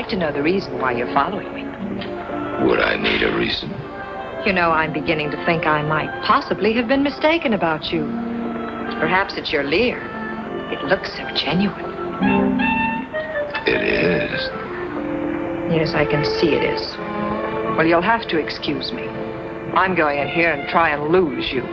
like to know the reason why you're following me. Would I need a reason? You know, I'm beginning to think I might possibly have been mistaken about you. Perhaps it's your leer. It looks so genuine. It is. Yes, I can see it is. Well, you'll have to excuse me. I'm going in here and try and lose you.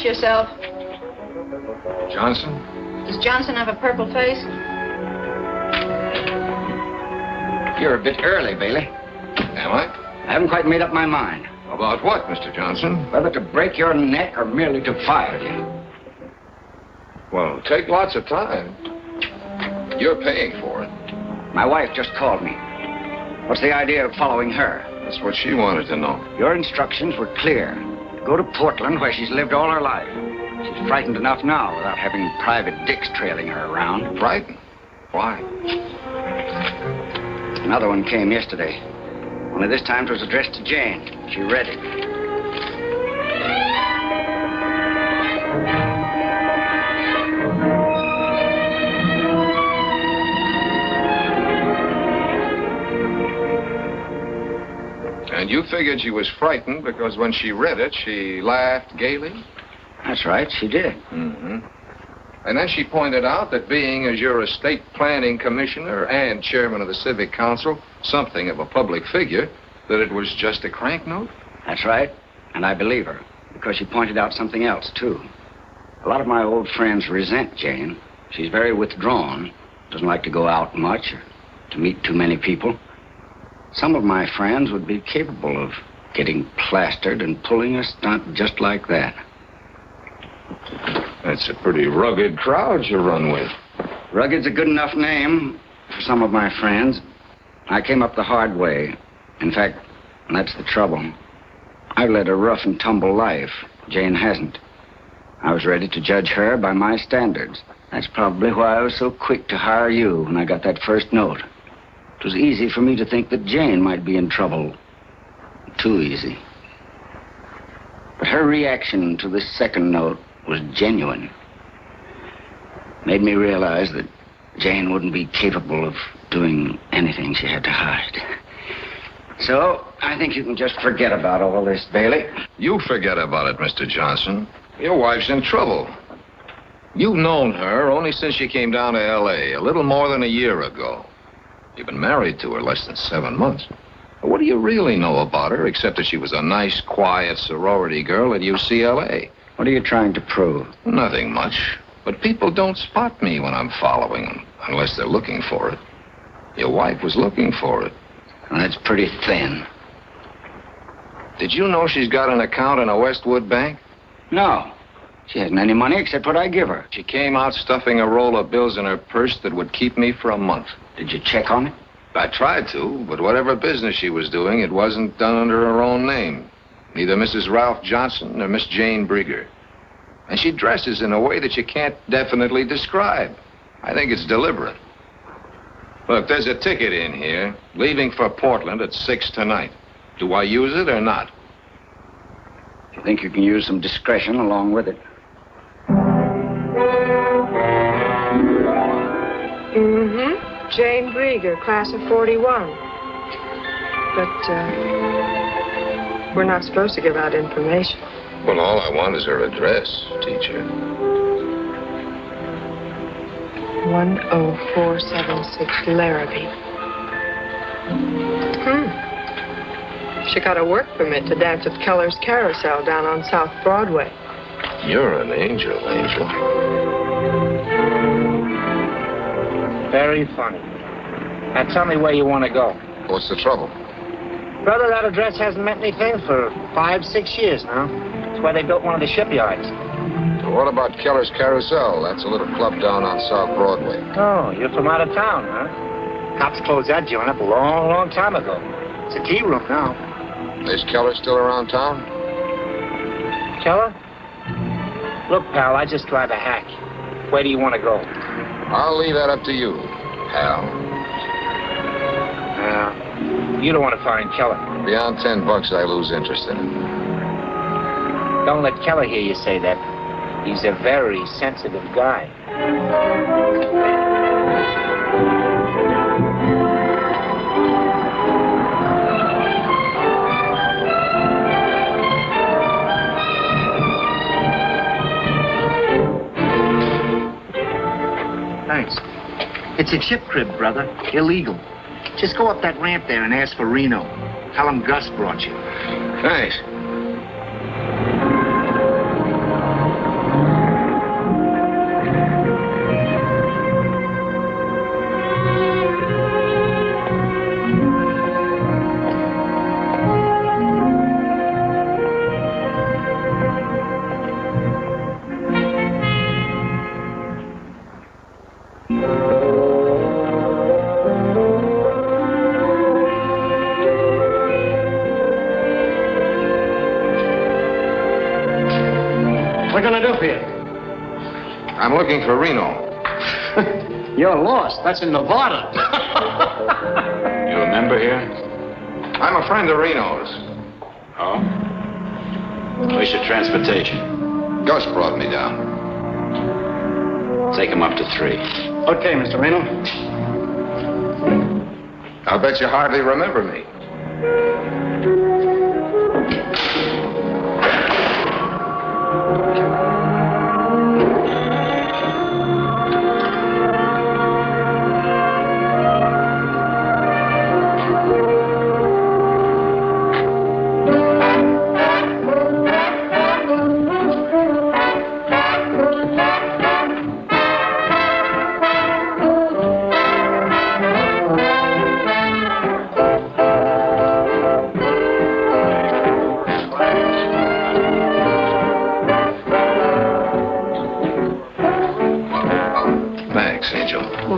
Yourself. Johnson? Does Johnson have a purple face? You're a bit early, Bailey. Am I? I haven't quite made up my mind. About what, Mr. Johnson? Whether to break your neck or merely to fire you. Well, take lots of time. You're paying for it. My wife just called me. What's the idea of following her? That's what she wanted to know. Your instructions were clear. Go to Portland, where she's lived all her life. She's frightened enough now without having private dicks trailing her around. Frightened? Why? Another one came yesterday. Only this time it was addressed to Jane. She read it. And you figured she was frightened because when she read it, she laughed gaily? That's right, she did. Mm-hmm. And then she pointed out that being as your estate planning commissioner and chairman of the civic council, something of a public figure, that it was just a crank note? That's right, and I believe her, because she pointed out something else, too. A lot of my old friends resent Jane. She's very withdrawn, doesn't like to go out much or to meet too many people. Some of my friends would be capable of getting plastered and pulling a stunt just like that. That's a pretty rugged crowd you run with. Rugged's a good enough name for some of my friends. I came up the hard way. In fact, that's the trouble. I've led a rough and tumble life. Jane hasn't. I was ready to judge her by my standards. That's probably why I was so quick to hire you when I got that first note. It was easy for me to think that Jane might be in trouble. Too easy. But her reaction to this second note was genuine. Made me realize that Jane wouldn't be capable of doing anything she had to hide. So, I think you can just forget about all this, Bailey. You forget about it, Mr. Johnson. Your wife's in trouble. You've known her only since she came down to L.A. a little more than a year ago. You've been married to her less than 7 months. What do you really know about her, except that she was a nice, quiet sorority girl at UCLA? What are you trying to prove? Nothing much. But people don't spot me when I'm following them, unless they're looking for it. Your wife was looking for it. Well, that's pretty thin. Did you know she's got an account in a Westwood bank? No. She hasn't any money except what I give her. She came out stuffing a roll of bills in her purse that would keep me for a month. Did you check on it? I tried to, but whatever business she was doing, it wasn't done under her own name. Neither Mrs. Ralph Johnson nor Miss Jane Brigger. And she dresses in a way that you can't definitely describe. I think it's deliberate. Look, there's a ticket in here, leaving for Portland at 6 tonight. Do I use it or not? You think you can use some discretion along with it? Mm-hmm. Jane Brieger, class of 41. But, we're not supposed to give out information. Well, all I want is her address, teacher. 10476 Larrabee. She got a work permit to dance at Keller's Carousel down on South Broadway. You're an angel, Angel. Very funny. Now tell me where you want to go. What's the trouble? Brother, that address hasn't meant anything for 5-6 years now. It's where they built one of the shipyards. So what about Keller's Carousel? That's a little club down on South Broadway. Oh, you're from out of town, huh? Cops closed that joint up a long, long time ago. It's a tea room now. Is Keller still around town? Keller? Look, pal, I just drive a hack. Where do you want to go? I'll leave that up to you, pal. You don't want to find Keller. Beyond $10, I lose interest in him. Don't let Keller hear you say that. He's a very sensitive guy. Thanks. It's a chip crib, brother. Illegal. Just go up that ramp there and ask for Reno. Tell him Gus brought you. Thanks. I'm looking for Reno. You're lost. That's in Nevada. You a member here? I'm a friend of Reno's. Oh? Where's your transportation? Gus brought me down. Take him up to 3. Okay, Mr. Reno. I'll bet you hardly remember me.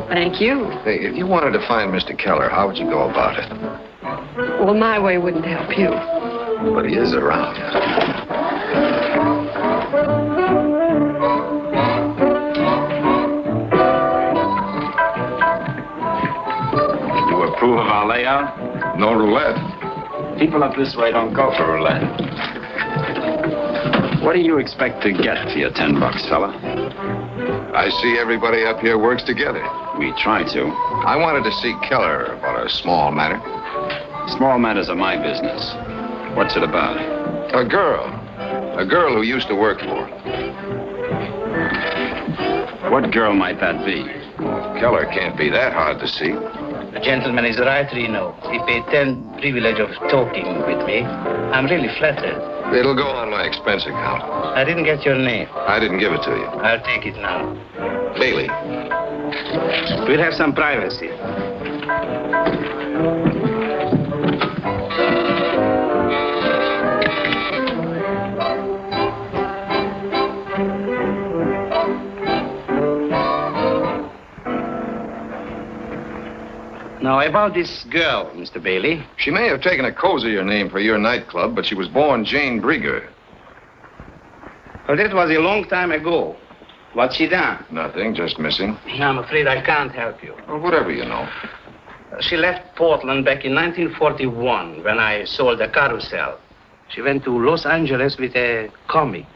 Thank you. Hey, if you wanted to find Mr. Keller, how would you go about it? Well, my way wouldn't help you. But he is around. You approve of our layout? No roulette. People up this way don't go for roulette. What do you expect to get for your $10, fella? I see everybody up here works together. We try to. I wanted to see Keller about a small matter. Small matters are my business. What's it about? A girl. A girl who used to work for him. What girl might that be? Keller can't be that hard to see. The gentleman is right, Reno. He paid 10 privilege of talking with me. I'm really flattered. It'll go on my expense account. I didn't get your name. I didn't give it to you. I'll take it now. Bailey. We'll have some privacy. Now, about this girl, Mr. Bailey. She may have taken a cozier name for your nightclub, but she was born Jane Brieger. Well, that was a long time ago. What's she done? Nothing, just missing. I'm afraid I can't help you. Well, whatever you know. She left Portland back in 1941 when I sold the Carousel. She went to Los Angeles with a comic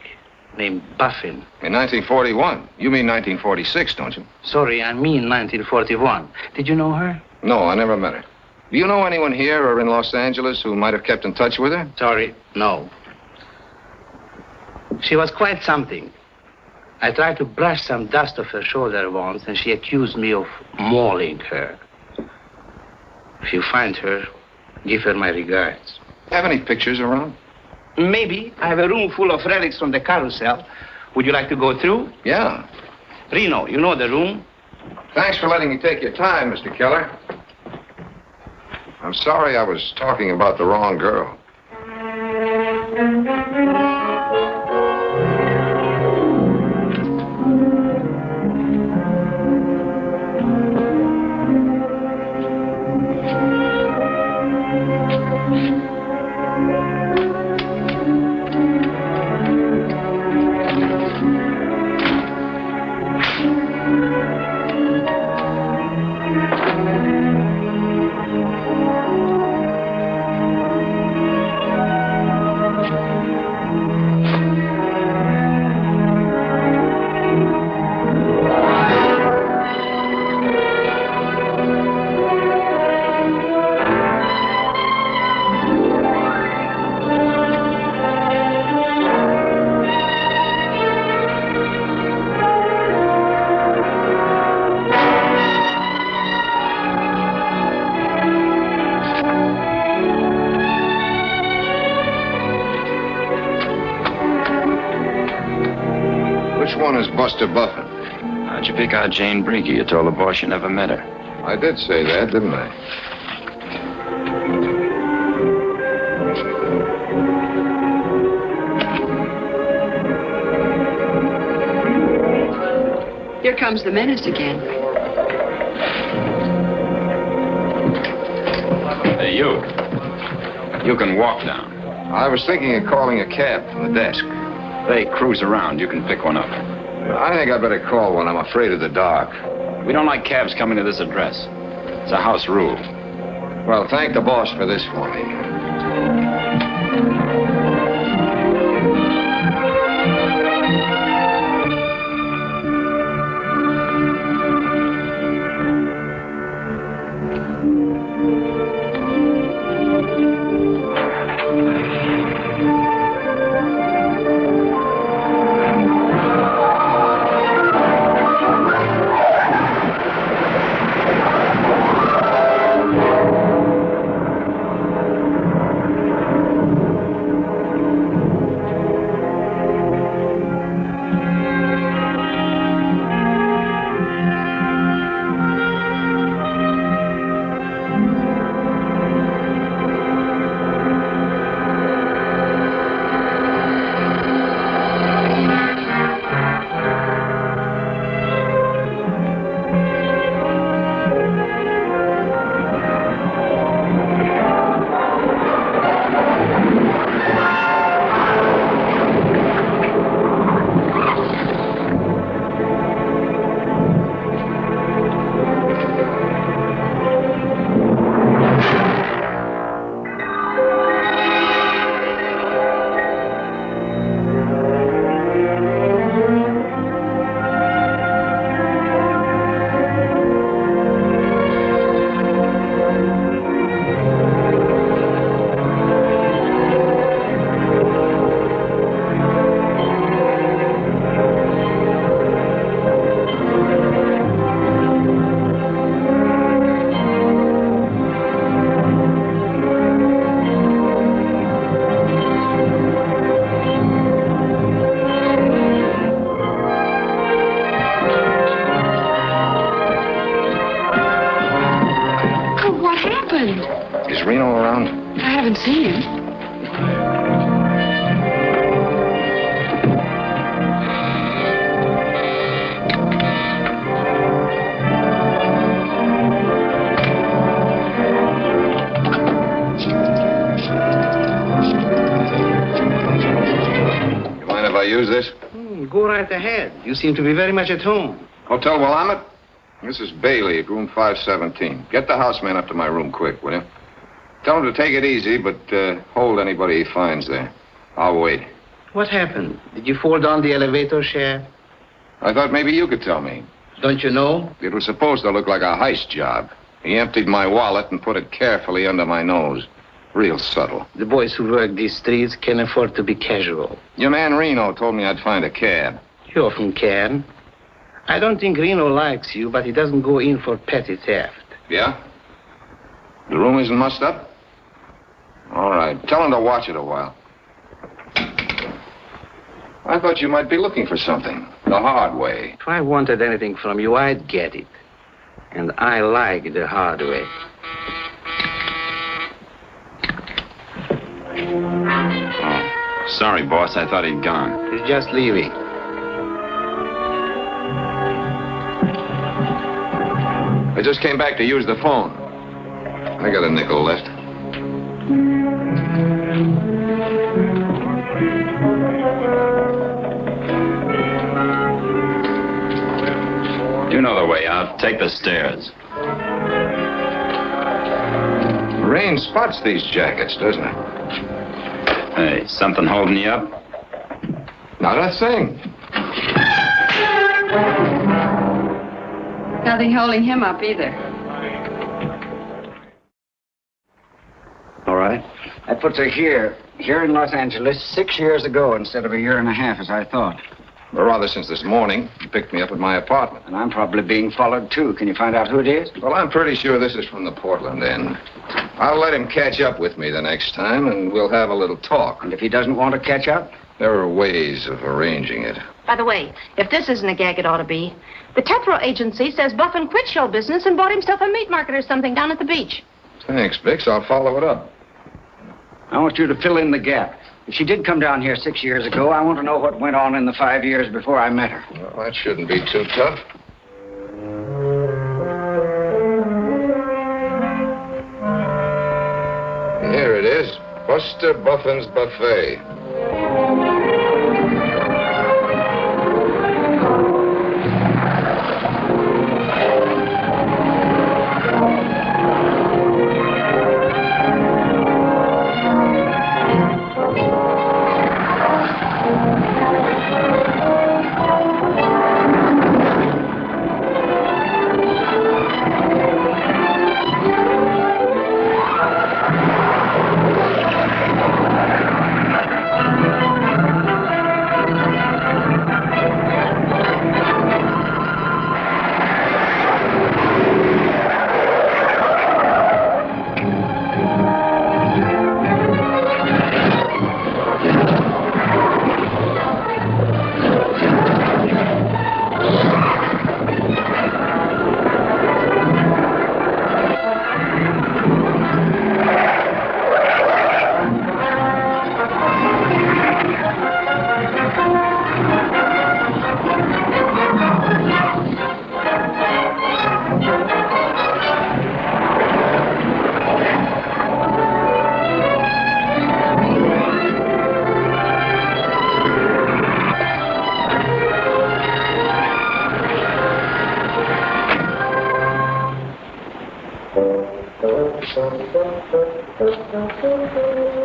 named Buffin. In 1941? You mean 1946, don't you? Sorry, I mean 1941. Did you know her? No, I never met her. Do you know anyone here or in Los Angeles who might have kept in touch with her? Sorry, no. She was quite something. I tried to brush some dust off her shoulder once, and she accused me of mauling her. If you find her, give her my regards. Have any pictures around? Maybe. I have a room full of relics from the Carousel. Would you like to go through? Yeah. Reno, you know the room? Thanks for letting me take your time, Mr. Keller. I'm sorry I was talking about the wrong girl. Which one is Buster Buffin? How'd you pick out Jane Brieger? You told the boss you never met her. I did say that, didn't I? Here comes the menace again. Hey, you. You can walk down. I was thinking of calling a cab from the desk. They cruise around. You can pick one up. I think I better call one. I'm afraid of the dark. We don't like cabs coming to this address. It's a house rule. Well, thank the boss for this for me. Is Reno around? I haven't seen him. You mind if I use this? Go right ahead. You seem to be very much at home. Hotel Willamette? This is Bailey at room 517. Get the houseman up to my room quick, will you? Tell him to take it easy, but hold anybody he finds there. I'll wait. What happened? Did you fall down the elevator shaft? I thought maybe you could tell me. Don't you know? It was supposed to look like a heist job. He emptied my wallet and put it carefully under my nose. Real subtle. The boys who work these streets can afford to be casual. Your man Reno told me I'd find a cab. You often can. I don't think Reno likes you, but he doesn't go in for petty theft. Yeah? The room isn't mussed up? All right. Tell him to watch it a while. I thought you might be looking for something. The hard way. If I wanted anything from you, I'd get it. And I like the hard way. Oh, sorry, boss. I thought he'd gone. He's just leaving. I just came back to use the phone. I got a nickel left. You know the way out. Take the stairs. Rain spots these jackets, doesn't it? Hey, something holding you up? Not a thing. Nothing holding him up either. All right. That puts her here in Los Angeles 6 years ago instead of a year and a half, as I thought. Or rather, since this morning, you picked me up at my apartment. And I'm probably being followed, too. Can you find out who it is? Well, I'm pretty sure this is from the Portland end. I'll let him catch up with me the next time, and we'll have a little talk. And if he doesn't want to catch up? There are ways of arranging it. By the way, if this isn't a gag, it ought to be. The Tethro agency says Buffin quit show business and bought himself a meat market or something down at the beach. Thanks, Bix. I'll follow it up. I want you to fill in the gap. If she did come down here 6 years ago, I want to know what went on in the 5 years before I met her. Well, that shouldn't be too tough. Here it is. Buster Buffin's Buffet.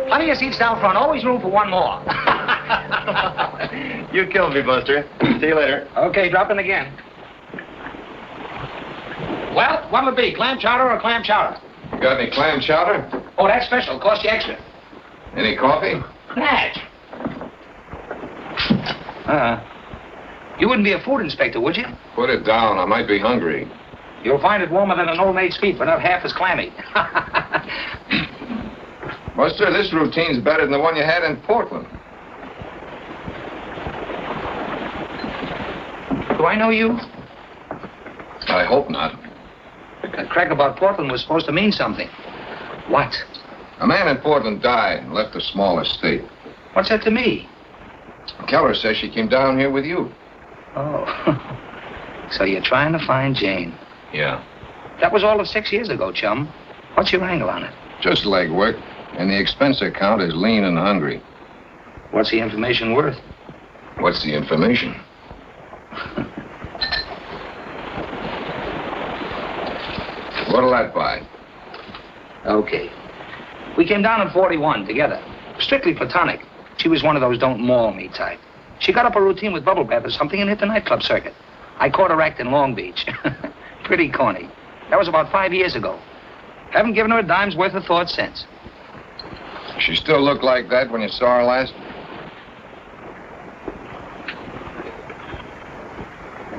Plenty of seats down front. Always room for one more. You killed me, Buster. See you later. Okay, drop in again. Well, what'll it be? Clam chowder or clam chowder? You got any clam chowder? Oh, that's special. Cost you extra. Any coffee? Natch. You wouldn't be a food inspector, would you? Put it down. I might be hungry. You'll find it warmer than an old maid's feet, but not half as clammy. Buster, this routine's better than the one you had in Portland. Do I know you? I hope not. That crack about Portland was supposed to mean something. What? A man in Portland died and left a small estate. What's that to me? Keller says she came down here with you. Oh. So you're trying to find Jane. Yeah. That was all of 6 years ago, chum. What's your angle on it? Just legwork. And the expense account is lean and hungry. What's the information worth? What's the information? What'll that buy? Okay. We came down in 41 together. Strictly platonic. She was one of those don't maul me type. She got up a routine with bubble bath or something and hit the nightclub circuit. I caught her act in Long Beach. Pretty corny. That was about 5 years ago. Haven't given her a dime's worth of thought since. She still looked like that when you saw her last?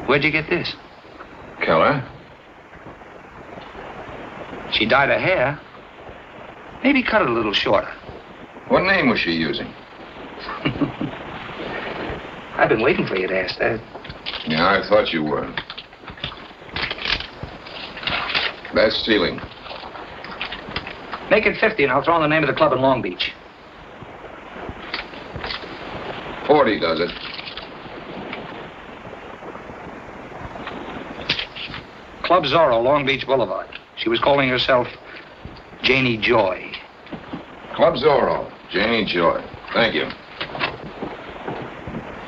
Where'd you get this? Keller? She dyed her hair. Maybe cut it a little shorter. What name was she using? I've been waiting for you to ask that. Yeah, I thought you were. That's stealing. Make it 50 and I'll throw in the name of the club in Long Beach. 40 does it. Club Zorro, Long Beach Boulevard. She was calling herself Janie Joy. Club Zorro, Janie Joy. Thank you.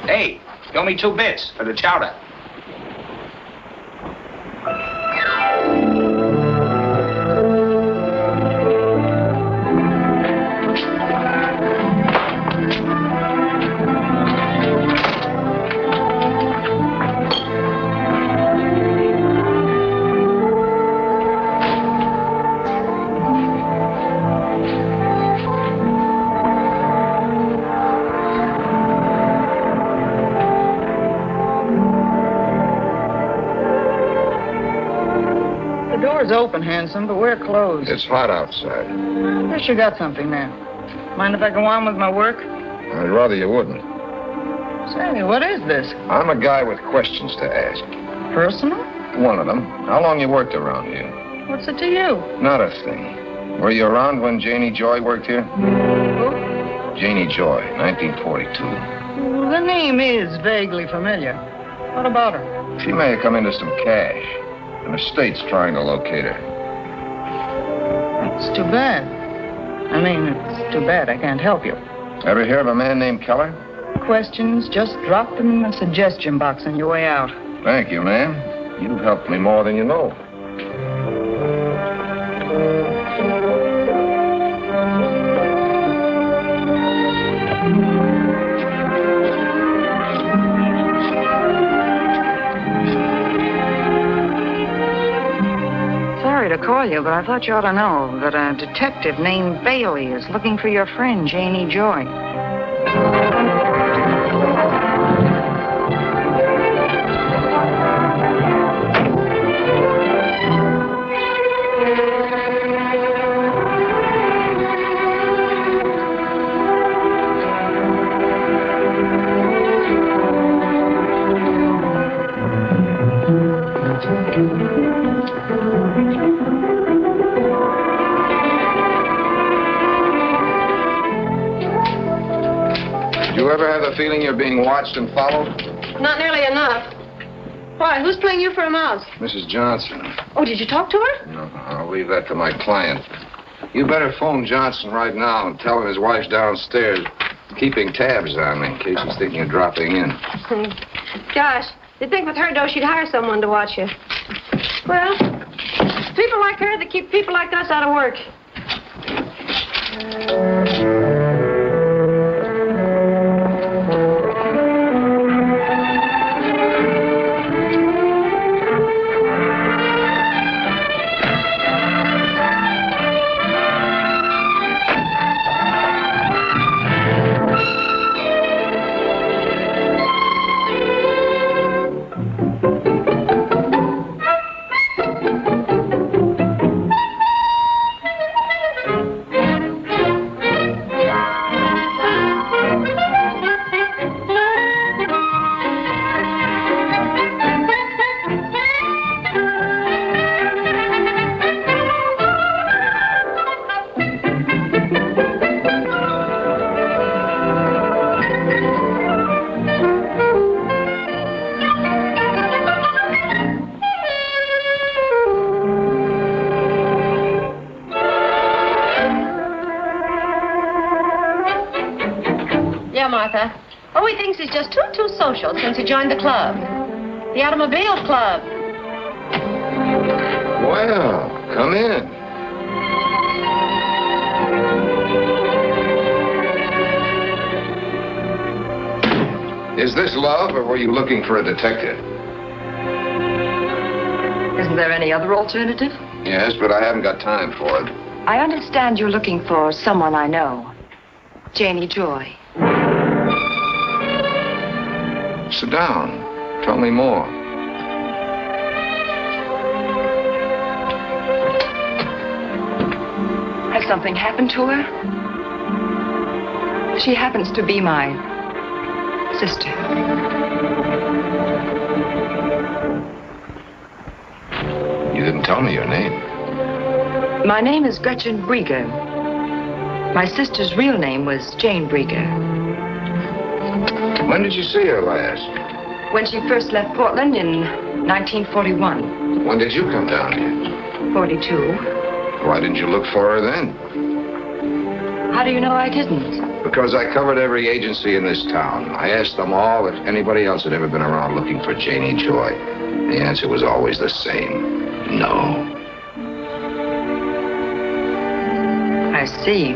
Hey, you owe me 2 bits for the chowder. Open, handsome, but we're closed. It's hot outside. Guess you got something there. Mind if I go on with my work? I'd rather you wouldn't. Say, what is this? I'm a guy with questions to ask. Personal? One of them. How long you worked around here? What's it to you? Not a thing. Were you around when Janie Joy worked here? Who? Janie Joy, 1942. Well, the name is vaguely familiar. What about her? She may have come into some cash. And the state's trying to locate her. That's too bad. I mean, it's too bad I can't help you. Ever hear of a man named Keller? Questions, just drop them in the suggestion box on your way out. Thank you, ma'am. You've helped me more than you know. To call you, but I thought you ought to know that a detective named Bailey is looking for your friend, Janie Joy. Do you ever have the feeling you're being watched and followed? Not nearly enough. Why, who's playing you for a mouse? Mrs. Johnson. Oh, did you talk to her? No, I'll leave that to my client. You better phone Johnson right now and tell him his wife's downstairs keeping tabs on me in case he's thinking of dropping in. Gosh, you'd think with her dough she'd hire someone to watch you. Well, people like her that keep people like us out of work. Martha. Oh, he thinks he's just too social since he joined the club. The Automobile Club. Well, come in. Is this love, or were you looking for a detective? Isn't there any other alternative? Yes, but I haven't got time for it. I understand you're looking for someone I know. Janie Joy. Sit down. Tell me more. Has something happened to her? She happens to be my sister. You didn't tell me your name. My name is Gretchen Brieger. My sister's real name was Jane Brieger. When did you see her last? When she first left Portland in 1941. When did you come down here? 42. Why didn't you look for her then? How do you know I didn't? Because I covered every agency in this town. I asked them all if anybody else had ever been around looking for Janie Joy. The answer was always the same. No. I see.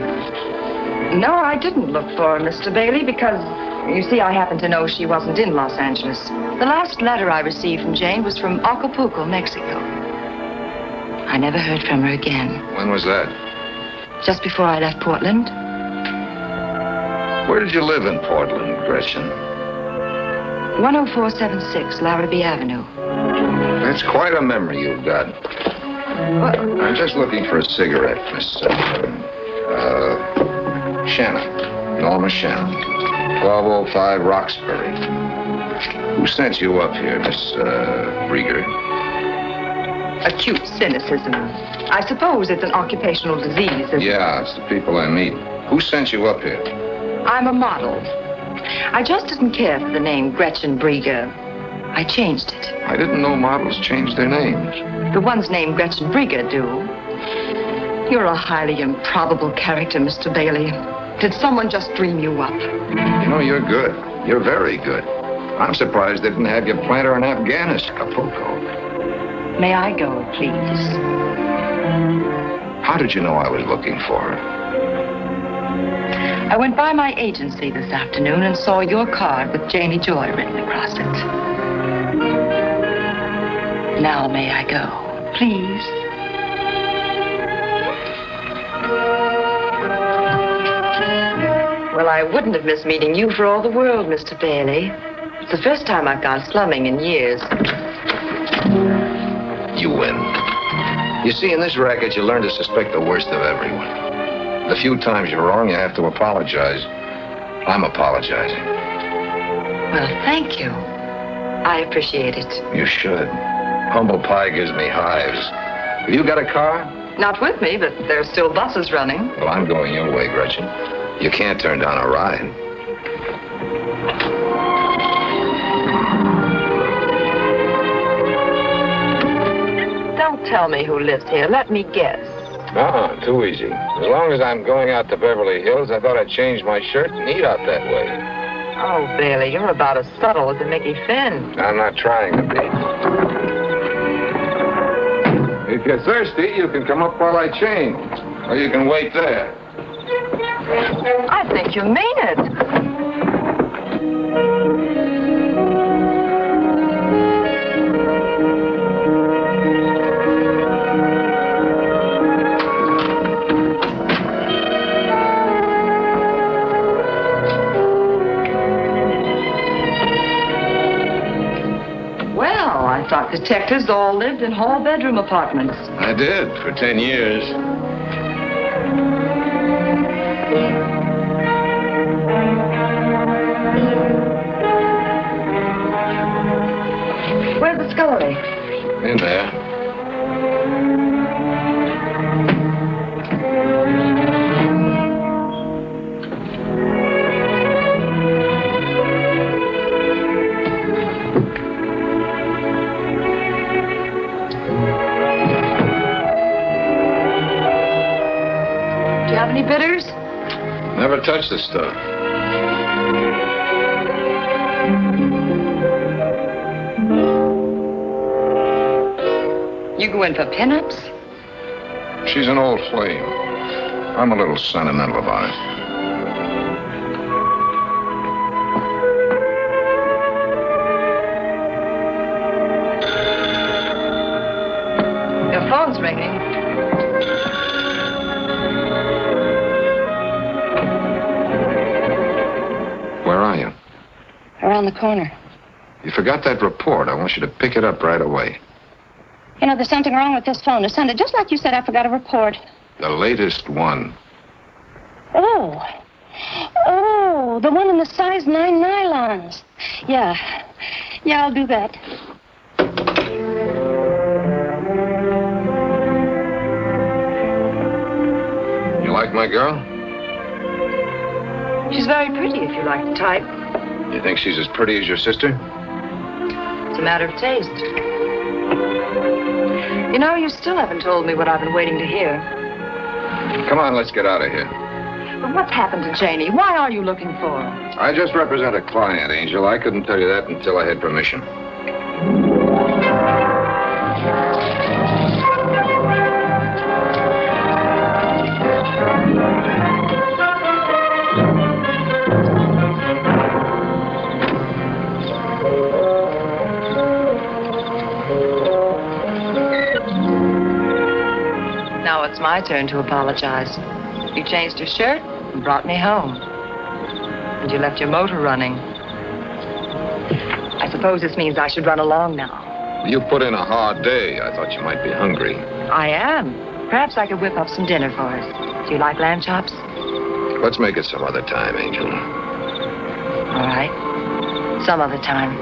No, I didn't look for her, Mr. Bailey, because, you see, I happen to know she wasn't in Los Angeles. The last letter I received from Jane was from Acapulco, Mexico. I never heard from her again. When was that? Just before I left Portland. Where did you live in Portland, Gretchen? 10476 Larrabee Avenue. That's quite a memory you've got. What? I'm just looking for a cigarette, Miss... Shannon. Norma Shannon. 1205 Roxbury. Who sent you up here, Miss, Brieger? Acute cynicism. I suppose it's an occupational disease. Yeah, it's the people I meet. Who sent you up here? I'm a model. I just didn't care for the name Gretchen Brieger. I changed it. I didn't know models changed their names. The ones named Gretchen Brieger do. You're a highly improbable character, Mr. Bailey. Did someone just dream you up? You know, you're good. You're very good. I'm surprised they didn't have you plant her in Afghanistan, Acapulco. May I go, please? How did you know I was looking for her? I went by my agency this afternoon and saw your card with Janie Joy written across it. Now may I go, please? Well, I wouldn't have missed meeting you for all the world, Mr. Bailey. It's the first time I've gone slumming in years. You win. You see, in this racket, you learn to suspect the worst of everyone. The few times you're wrong, you have to apologize. I'm apologizing. Well, thank you. I appreciate it. You should. Humble pie gives me hives. Have you got a car? Not with me, but there's still buses running. Well, I'm going your way, Gretchen. You can't turn down a ride. Don't tell me who lives here. Let me guess. No, too easy. As long as I'm going out to Beverly Hills, I thought I'd change my shirt and eat out that way. Oh, Bailey, you're about as subtle as a Mickey Finn. I'm not trying to be. If you're thirsty, you can come up while I change. Or you can wait there. I think you mean it. Well, I thought detectives all lived in hall bedroom apartments. I did, for 10 years. Where's the scullery? In there. Do you have any bitters? Never touched the stuff. You go in for pinups? She's an old flame. I'm a little sentimental about it. Your phone's ringing. Where are you? Around the corner. You forgot that report. I want you to pick it up right away. You know, there's something wrong with this phone. To send it, just like you said, I forgot a report. The latest one. Oh, the one in the size 9 nylons. Yeah. Yeah, I'll do that. You like my girl? She's very pretty, if you like the type. You think she's as pretty as your sister? It's a matter of taste. You know, you still haven't told me what I've been waiting to hear. Come on, let's get out of here. But what's happened to Janie? Why are you looking for her? I just represent a client, Angel. I couldn't tell you that until I had permission. Now it's my turn to apologize. You changed your shirt and brought me home. And you left your motor running. I suppose this means I should run along now. You put in a hard day. I thought you might be hungry. I am. Perhaps I could whip up some dinner for us. Do you like lamb chops? Let's make it some other time, Angel. All right. Some other time.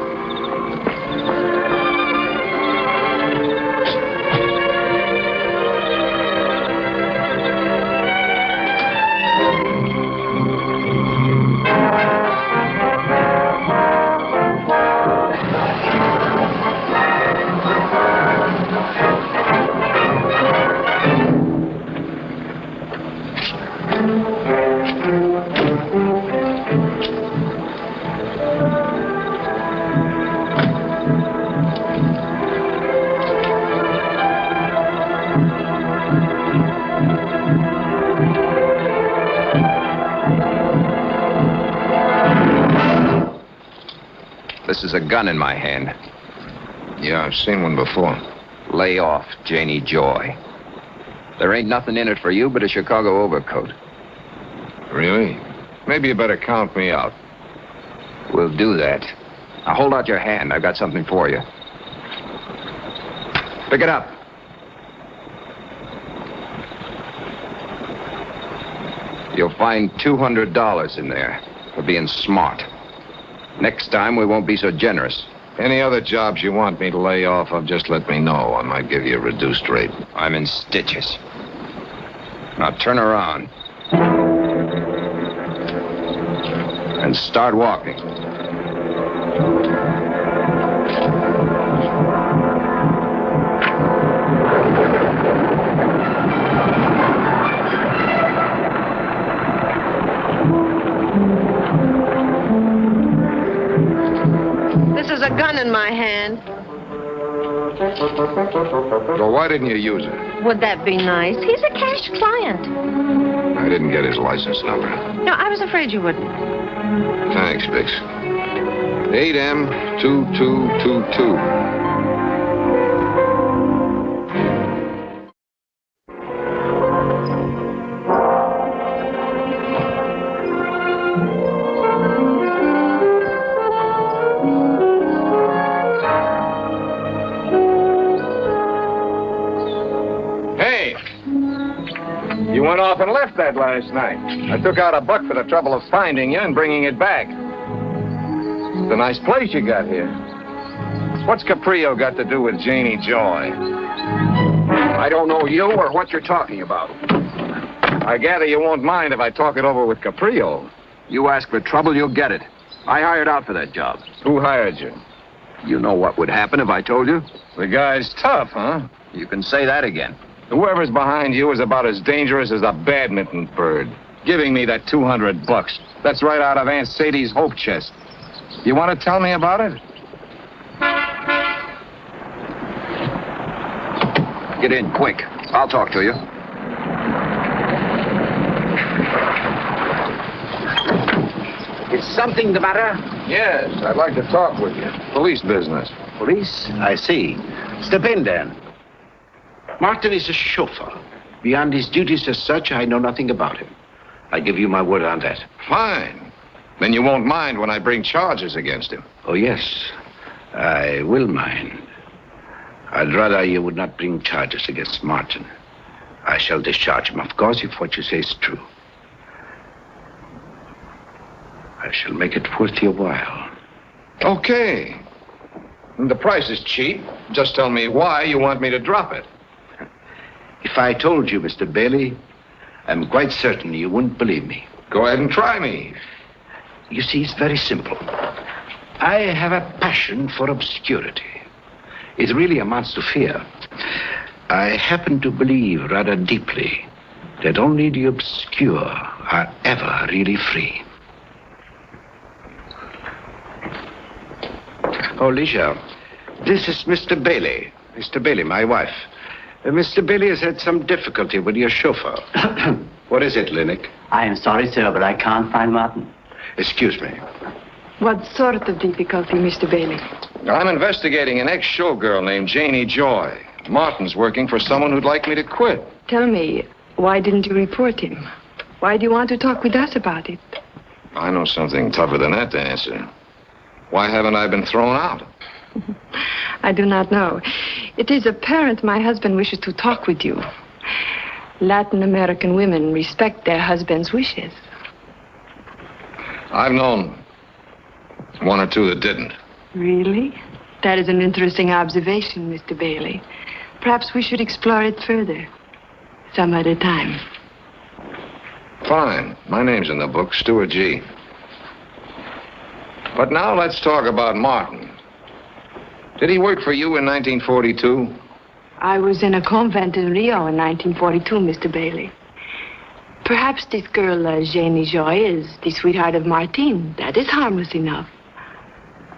This is a gun in my hand. Yeah, I've seen one before. Lay off, Janie Joy. There ain't nothing in it for you but a Chicago overcoat. Really? Maybe you better count me out. We'll do that. Now hold out your hand. I've got something for you. Pick it up. You'll find $200 in there for being smart. Next time, we won't be so generous. Any other jobs you want me to lay off of, just let me know. I might give you a reduced rate. I'm in stitches. Now turn around. And start walking. This is a gun in my hand. Well, why didn't you use it? Would that be nice? He's a cash client. I didn't get his license number. No, I was afraid you wouldn't. Thanks, Vix. 8M2222. You went off and left that last night. I took out $1 for the trouble of finding you and bringing it back. It's a nice place you got here. What's Caprio got to do with Janie Joy? I don't know you or what you're talking about. I gather you won't mind if I talk it over with Caprio. You ask for trouble, you'll get it. I hired out for that job. Who hired you? You know what would happen if I told you? The guy's tough, huh? You can say that again. Whoever's behind you is about as dangerous as a badminton bird. Giving me that $200. That's right out of Aunt Sadie's hope chest. You want to tell me about it? Get in, quick. I'll talk to you. Is something the matter? Yes, I'd like to talk with you. Police business. Police? I see. Step in, then. Martin is a chauffeur. Beyond his duties as such, I know nothing about him. I give you my word on that. Fine. Then you won't mind when I bring charges against him. Oh, yes. I will mind. I'd rather you would not bring charges against Martin. I shall discharge him, of course, if what you say is true. I shall make it worth your while. Okay. The price is cheap. Just tell me why you want me to drop it. If I told you, Mr. Bailey, I'm quite certain you wouldn't believe me. Go ahead and try me. You see, it's very simple. I have a passion for obscurity. It really amounts to fear. I happen to believe rather deeply that only the obscure are ever really free. Oh, Alicia, this is Mr. Bailey. Mr. Bailey, my wife. Mr. Bailey has had some difficulty with your chauffeur. What is it, Linnick? I am sorry, sir, but I can't find Martin. Excuse me. What sort of difficulty, Mr. Bailey? I'm investigating an ex-showgirl named Janie Joy. Martin's working for someone who'd like me to quit. Tell me, why didn't you report him? Why do you want to talk with us about it? I know something tougher than that to answer. Why haven't I been thrown out? I do not know. It is apparent my husband wishes to talk with you. Latin American women respect their husbands' wishes. I've known one or two that didn't. Really? That is an interesting observation, Mr. Bailey. Perhaps we should explore it further. Some other time. Fine. My name's in the book, Stuart G. But now let's talk about Martin. Did he work for you in 1942? I was in a convent in Rio in 1942, Mr. Bailey. Perhaps this girl, Janie Joy, is the sweetheart of Martin. That is harmless enough.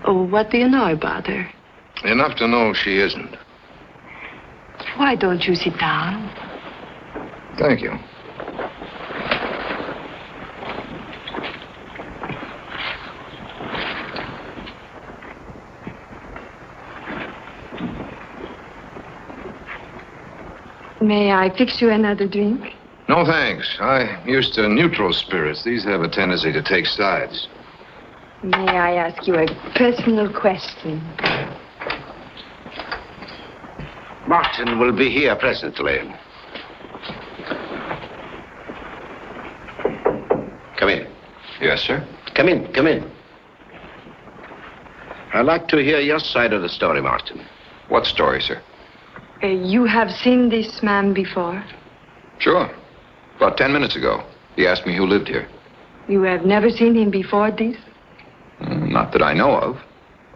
Oh, what do you know about her? Enough to know she isn't. Why don't you sit down? Thank you. May I fix you another drink? No, thanks. I'm used to neutral spirits. These have a tendency to take sides. May I ask you a personal question? Martin will be here presently. Come in. Yes, sir? Come in, come in. I'd like to hear your side of the story, Martin. What story, sir? You have seen this man before? Sure. About 10 minutes ago. He asked me who lived here. You have never seen him before this? Not that I know of.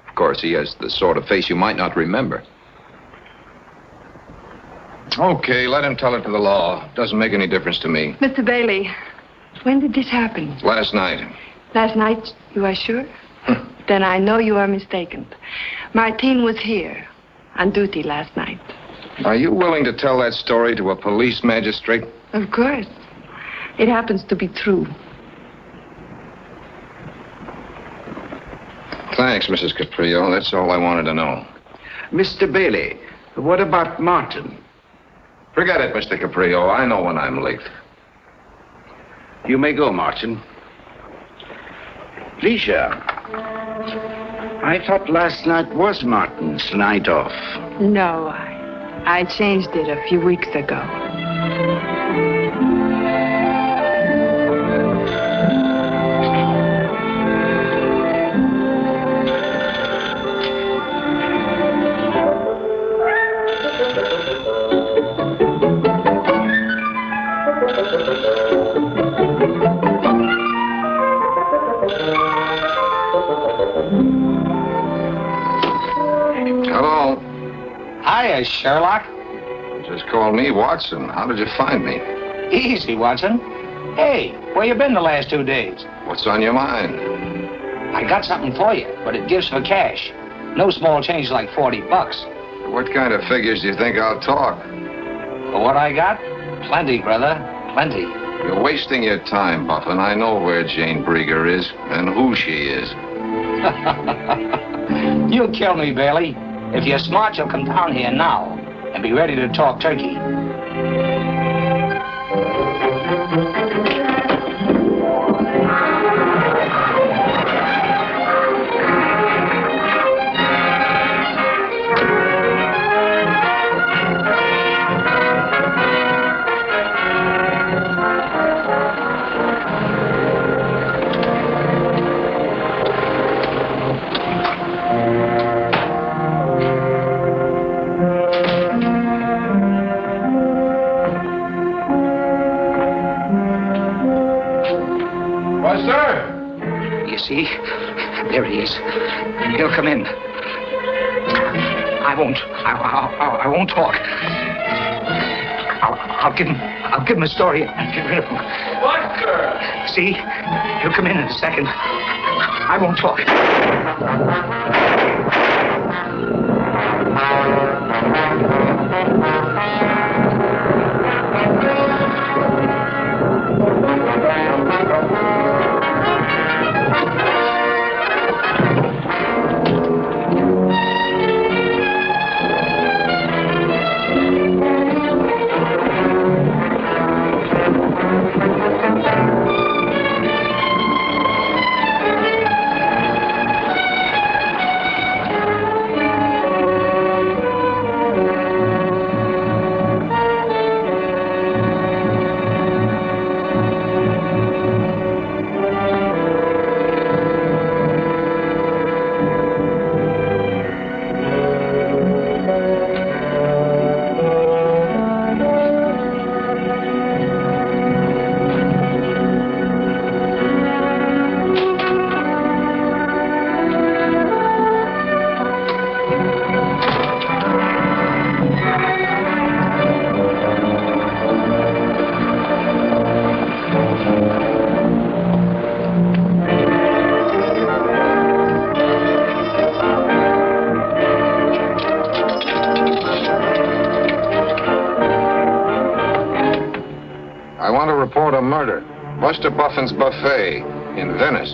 Of course, he has the sort of face you might not remember. Okay, let him tell it to the law. Doesn't make any difference to me. Mr. Bailey, when did this happen? Last night. Last night, you are sure? Then I know you are mistaken. Martin was here, on duty last night. Are you willing to tell that story to a police magistrate? Of course. It happens to be true. Thanks, Mrs. Caprio. That's all I wanted to know. Mr. Bailey, what about Martin? Forget it, Mr. Caprio. I know when I'm late. You may go, Martin. Alicia, I thought last night was Martin's night off. No, I changed it a few weeks ago. Hello. Hiya, Sherlock. Just called me Watson. How did you find me? Easy, Watson. Hey, where you been the last 2 days? What's on your mind? I got something for you, but it gives for cash. No small change like $40. What kind of figures do you think I'll talk? For what I got? Plenty, brother. Plenty. You're wasting your time, Buffin. I know where Jane Brieger is and who she is. You'll kill me, Bailey. If you're smart, you'll come down here now and be ready to talk turkey. Buster! You see? There he is. He'll come in. I won't talk. I'll give him a story and get rid of him. Buster! See? He'll come in a second. I won't talk. I want to report a murder. Buster Buffin's Buffet in Venice.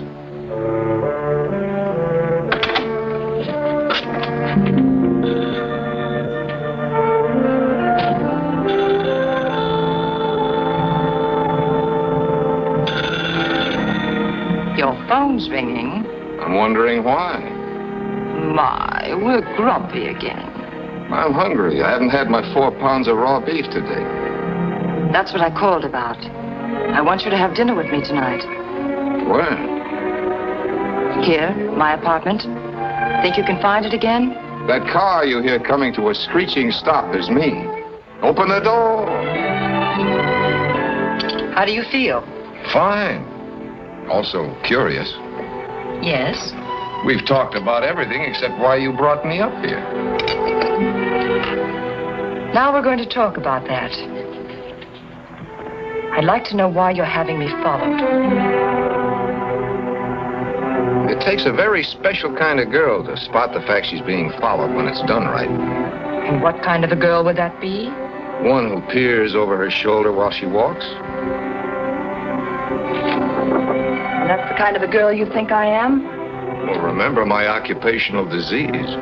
Your phone's ringing. I'm wondering why. My, we're grumpy again. I'm hungry. I haven't had my 4 pounds of raw beef today. That's what I called about. I want you to have dinner with me tonight. Where? Here, my apartment. Think you can find it again? That car you hear coming to a screeching stop is me. Open the door. How do you feel? Fine. Also curious. Yes. We've talked about everything except why you brought me up here. Now we're going to talk about that. I'd like to know why you're having me followed. It takes a very special kind of girl to spot the fact she's being followed when it's done right. And what kind of a girl would that be? One who peers over her shoulder while she walks. And that's the kind of a girl you think I am? Well, remember my occupational disease.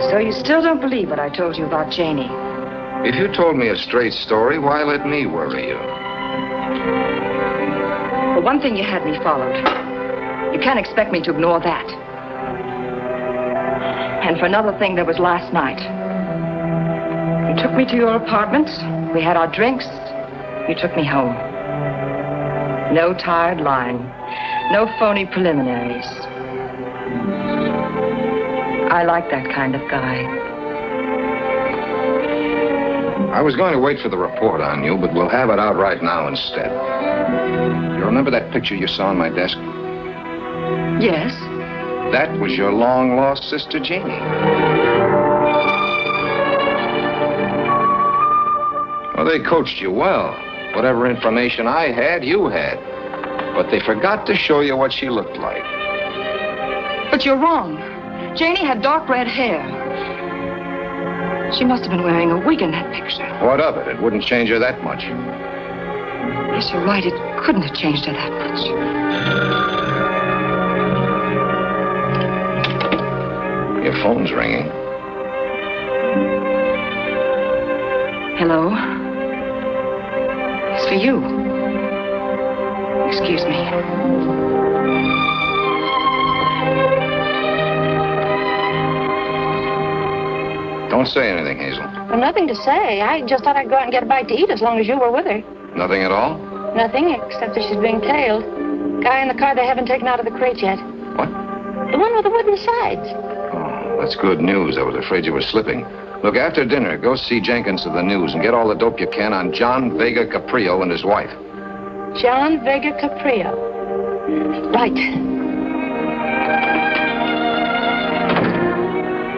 So you still don't believe what I told you about Janie? If you told me a straight story, why let me worry you? For one thing, you had me followed. You can't expect me to ignore that. And for another thing, there was last night. You took me to your apartment. We had our drinks. You took me home. No tired line. No phony preliminaries. I like that kind of guy. I was going to wait for the report on you, but we'll have it out right now instead. You remember that picture you saw on my desk? Yes. That was your long-lost sister, Jeannie. Well, they coached you well. Whatever information I had, you had. But they forgot to show you what she looked like. But you're wrong. Janie had dark red hair. She must have been wearing a wig in that picture. What of it? It wouldn't change her that much. Yes, you're right. It couldn't have changed her that much. Your phone's ringing. Hello? It's for you. Excuse me. Don't say anything, Hazel. Well, nothing to say. I just thought I'd go out and get a bite to eat as long as you were with her. Nothing at all? Nothing, except that she's being tailed. Guy in the car they haven't taken out of the crate yet. What? The one with the wooden sides. Oh, that's good news. I was afraid you were slipping. Look, after dinner, go see Jenkins of the News and get all the dope you can on John Vega Caprio and his wife. John Vega Caprio. Right.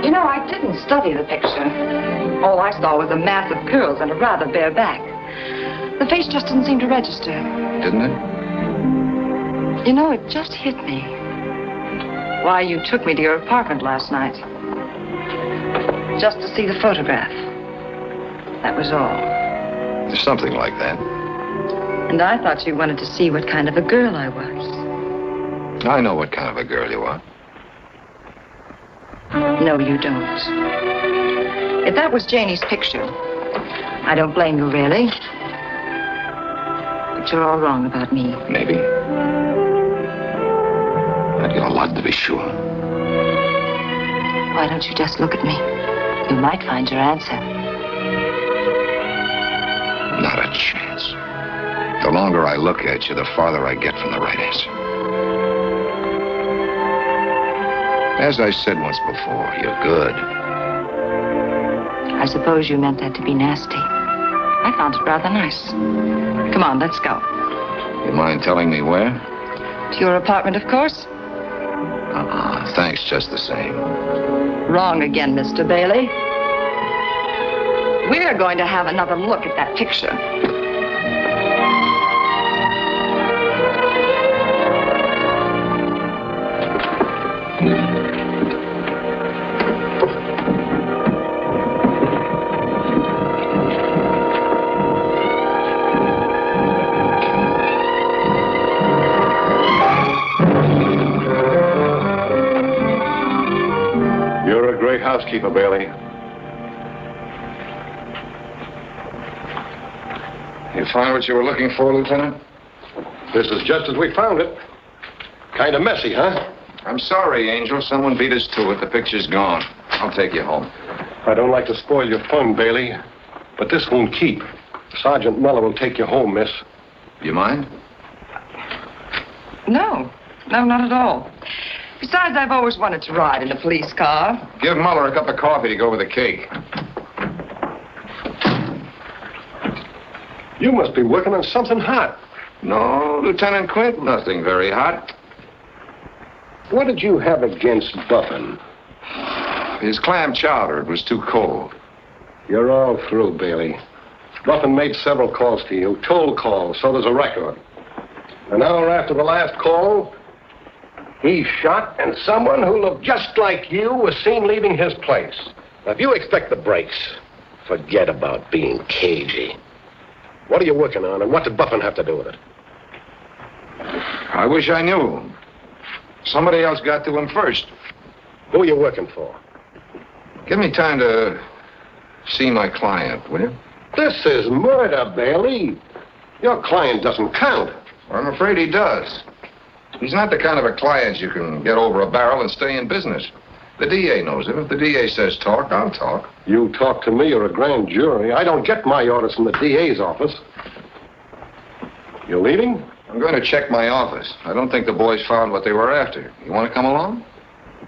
You know, I didn't study the picture. All I saw was a mass of curls and a rather bare back. The face just didn't seem to register. Didn't it? You know, it just hit me. Why you took me to your apartment last night. Just to see the photograph. That was all. Something like that. And I thought you wanted to see what kind of a girl I was. I know what kind of a girl you are. No, you don't. If that was Janie's picture, I don't blame you, really. But you're all wrong about me. Maybe. But you're a lot to be sure. Why don't you just look at me? You might find your answer. Not a chance. The longer I look at you, the farther I get from the right answer. As I said once before, you're good. I suppose you meant that to be nasty. I found it rather nice. Come on, let's go. You mind telling me where? To your apartment, of course. Thanks just the same. Wrong again, Mr. Bailey. We're going to have another look at that picture. You're a great housekeeper, Bailey. You find what you were looking for, Lieutenant? This is just as we found it. Kind of messy, huh? I'm sorry, Angel. Someone beat us to it. The picture's gone. I'll take you home. I don't like to spoil your fun, Bailey, but this won't keep. Sergeant Muller will take you home, miss. You mind? No, not at all. Besides, I've always wanted to ride in a police car. Give Muller a cup of coffee to go with the cake. You must be working on something hot. No, Lieutenant Quint, nothing very hot. What did you have against Buffin? His clam chowder, it was too cold. You're all through, Bailey. Buffin made several calls to you, toll calls, so there's a record. An hour after the last call, he shot, and someone who looked just like you was seen leaving his place. Now, if you expect the breaks, forget about being cagey. What are you working on, and what did Buffin have to do with it? I wish I knew. Somebody else got to him first. Who are you working for? Give me time to see my client, will you? This is murder, Bailey. Your client doesn't count. Well, I'm afraid he does. He's not the kind of a client you can get over a barrel and stay in business. The DA knows it. If the DA says talk, I'll talk. You talk to me, you're a grand jury. I don't get my orders from the DA's office. You leaving? I'm going to check my office. I don't think the boys found what they were after. You want to come along?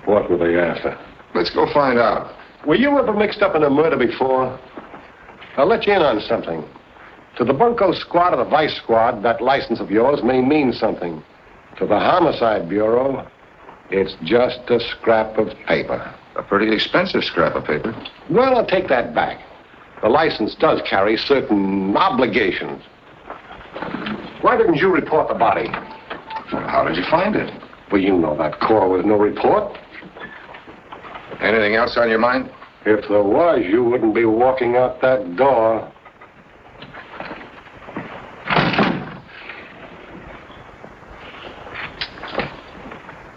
What were they after? Let's go find out. Were you ever mixed up in a murder before? I'll let you in on something. To the Bunko squad or the Vice squad, that license of yours may mean something. To the Homicide Bureau, it's just a scrap of paper. A pretty expensive scrap of paper. Well, I'll take that back. The license does carry certain obligations. Why didn't you report the body? Well, how did you find it? Well, you know that call was no report. Anything else on your mind? If there was, you wouldn't be walking out that door.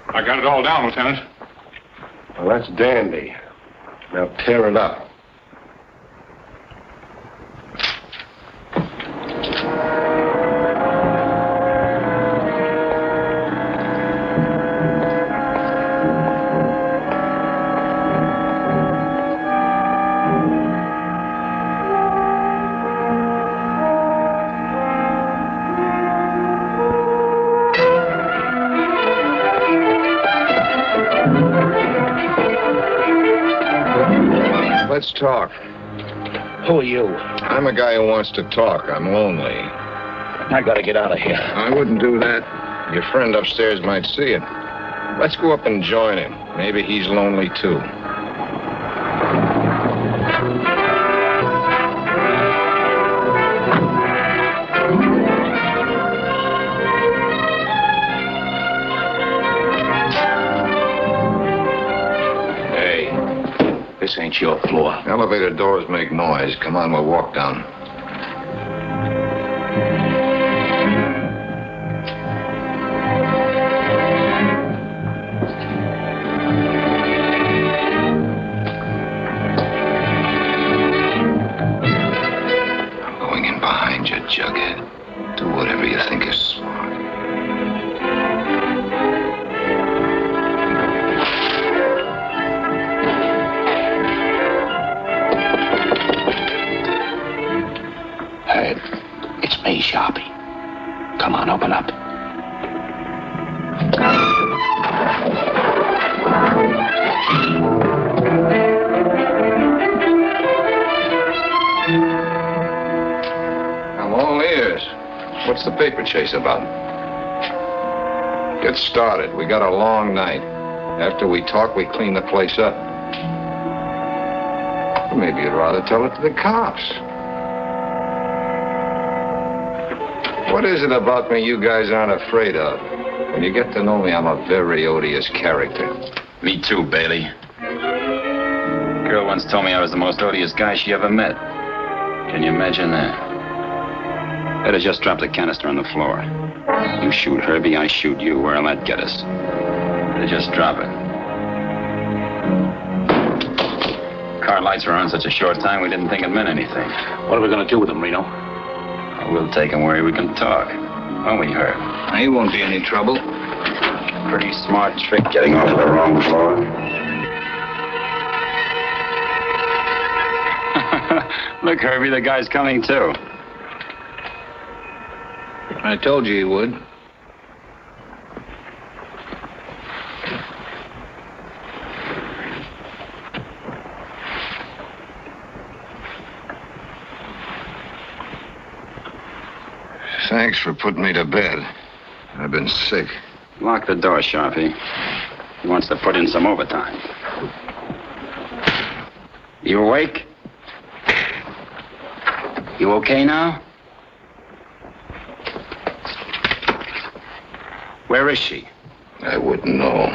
I got it all down, Lieutenant. Well, that's dandy. Now tear it up. Let's talk. Who are you? I'm a guy who wants to talk. I'm lonely. I gotta get out of here. I wouldn't do that. Your friend upstairs might see it. Let's go up and join him. Maybe he's lonely, too. This ain't your floor. Elevator doors make noise. Come on, we'll walk down. I'm going in behind you, Jughead. Do whatever you think is smart. It's me, Sharpie. Come on, open up. I'm all ears. What's the paper chase about? Get started. We got a long night. After we talk, we clean the place up. Maybe you'd rather tell it to the cops. What is it about me you guys aren't afraid of? When you get to know me, I'm a very odious character. Me too, Bailey. Girl once told me I was the most odious guy she ever met. Can you imagine that? Better just drop the canister on the floor. You shoot Herbie, I shoot you. Where'll that get us? Better just drop it. Car lights were on such a short time, we didn't think it meant anything. What are we gonna do with him, Reno? We'll take him where we can talk. Won't we, Herb? He won't be any trouble. Pretty smart trick getting off the wrong floor. Look, Herbie, the guy's coming too. I told you he would. Thanks for putting me to bed. I've been sick. Lock the door, Sharpie. He wants to put in some overtime. You awake? You okay now? Where is she? I wouldn't know.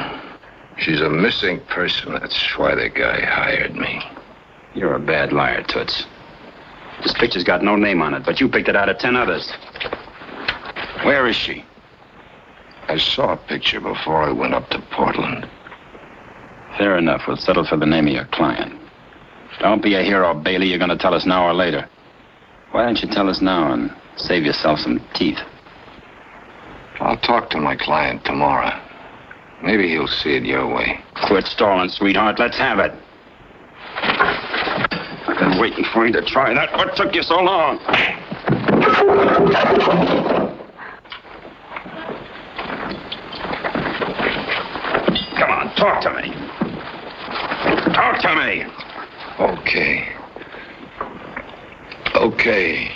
She's a missing person. That's why the guy hired me. You're a bad liar, Toots. This picture's got no name on it, but you picked it out of 10 others. Where is she? I saw a picture before I went up to Portland. Fair enough. We'll settle for the name of your client. Don't be a hero, Bailey. You're going to tell us now or later. Why don't you tell us now and save yourself some teeth? I'll talk to my client tomorrow. Maybe he'll see it your way. Quit stalling, sweetheart. Let's have it. I've been waiting for you to try that. What took you so long? Come on, talk to me. Talk to me. Okay.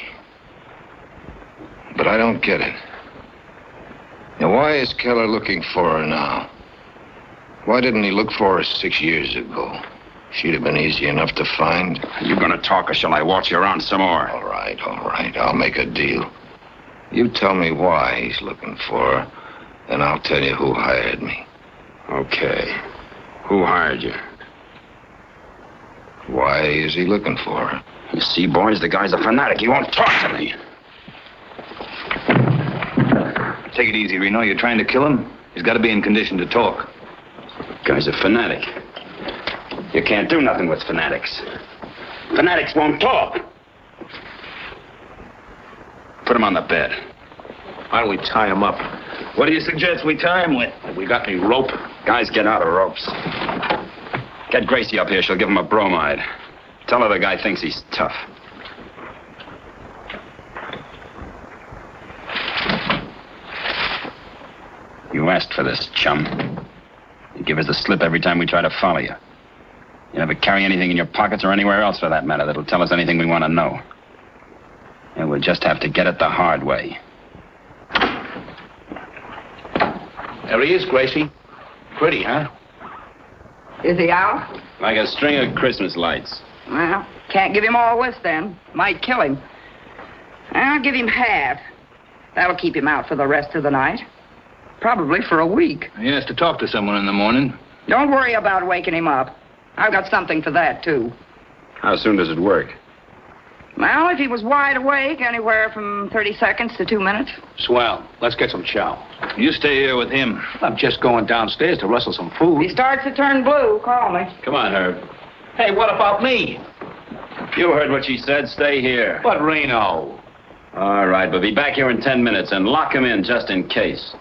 But I don't get it. Now, why is Keller looking for her now? Why didn't he look for her 6 years ago? She'd have been easy enough to find. Are you going to talk, or shall I waltz you around some more? All right. I'll make a deal. You tell me why he's looking for her, and I'll tell you who hired me. Okay. Who hired you? Why is he looking for her? You see, boys, the guy's a fanatic. He won't talk to me. Take it easy, Reno. You're trying to kill him? He's got to be in condition to talk. The guy's a fanatic. You can't do nothing with fanatics. Fanatics won't talk. Put him on the bed. Why don't we tie him up? What do you suggest we tie him with? We got any rope? Guys, get out of ropes. Get Gracie up here. She'll give him a bromide. Tell her the guy thinks he's tough. You asked for this, chum. You give us the slip every time we try to follow you. You never carry anything in your pockets or anywhere else, for that matter, that'll tell us anything we want to know. And we'll just have to get it the hard way. There he is, Gracie. Pretty, huh? Is he out? Like a string of Christmas lights. Well, can't give him all this then. Might kill him. I'll give him half. That'll keep him out for the rest of the night. Probably for a week. He has to talk to someone in the morning. Don't worry about waking him up. I've got something for that, too. How soon does it work? Well, if he was wide awake, anywhere from 30 seconds to 2 minutes. Swell. Let's get some chow. You stay here with him. I'm just going downstairs to rustle some food. If he starts to turn blue, call me. Come on, Herb. Hey, what about me? You heard what she said. Stay here. But Reno. All right, but be back here in 10 minutes and lock him in just in case.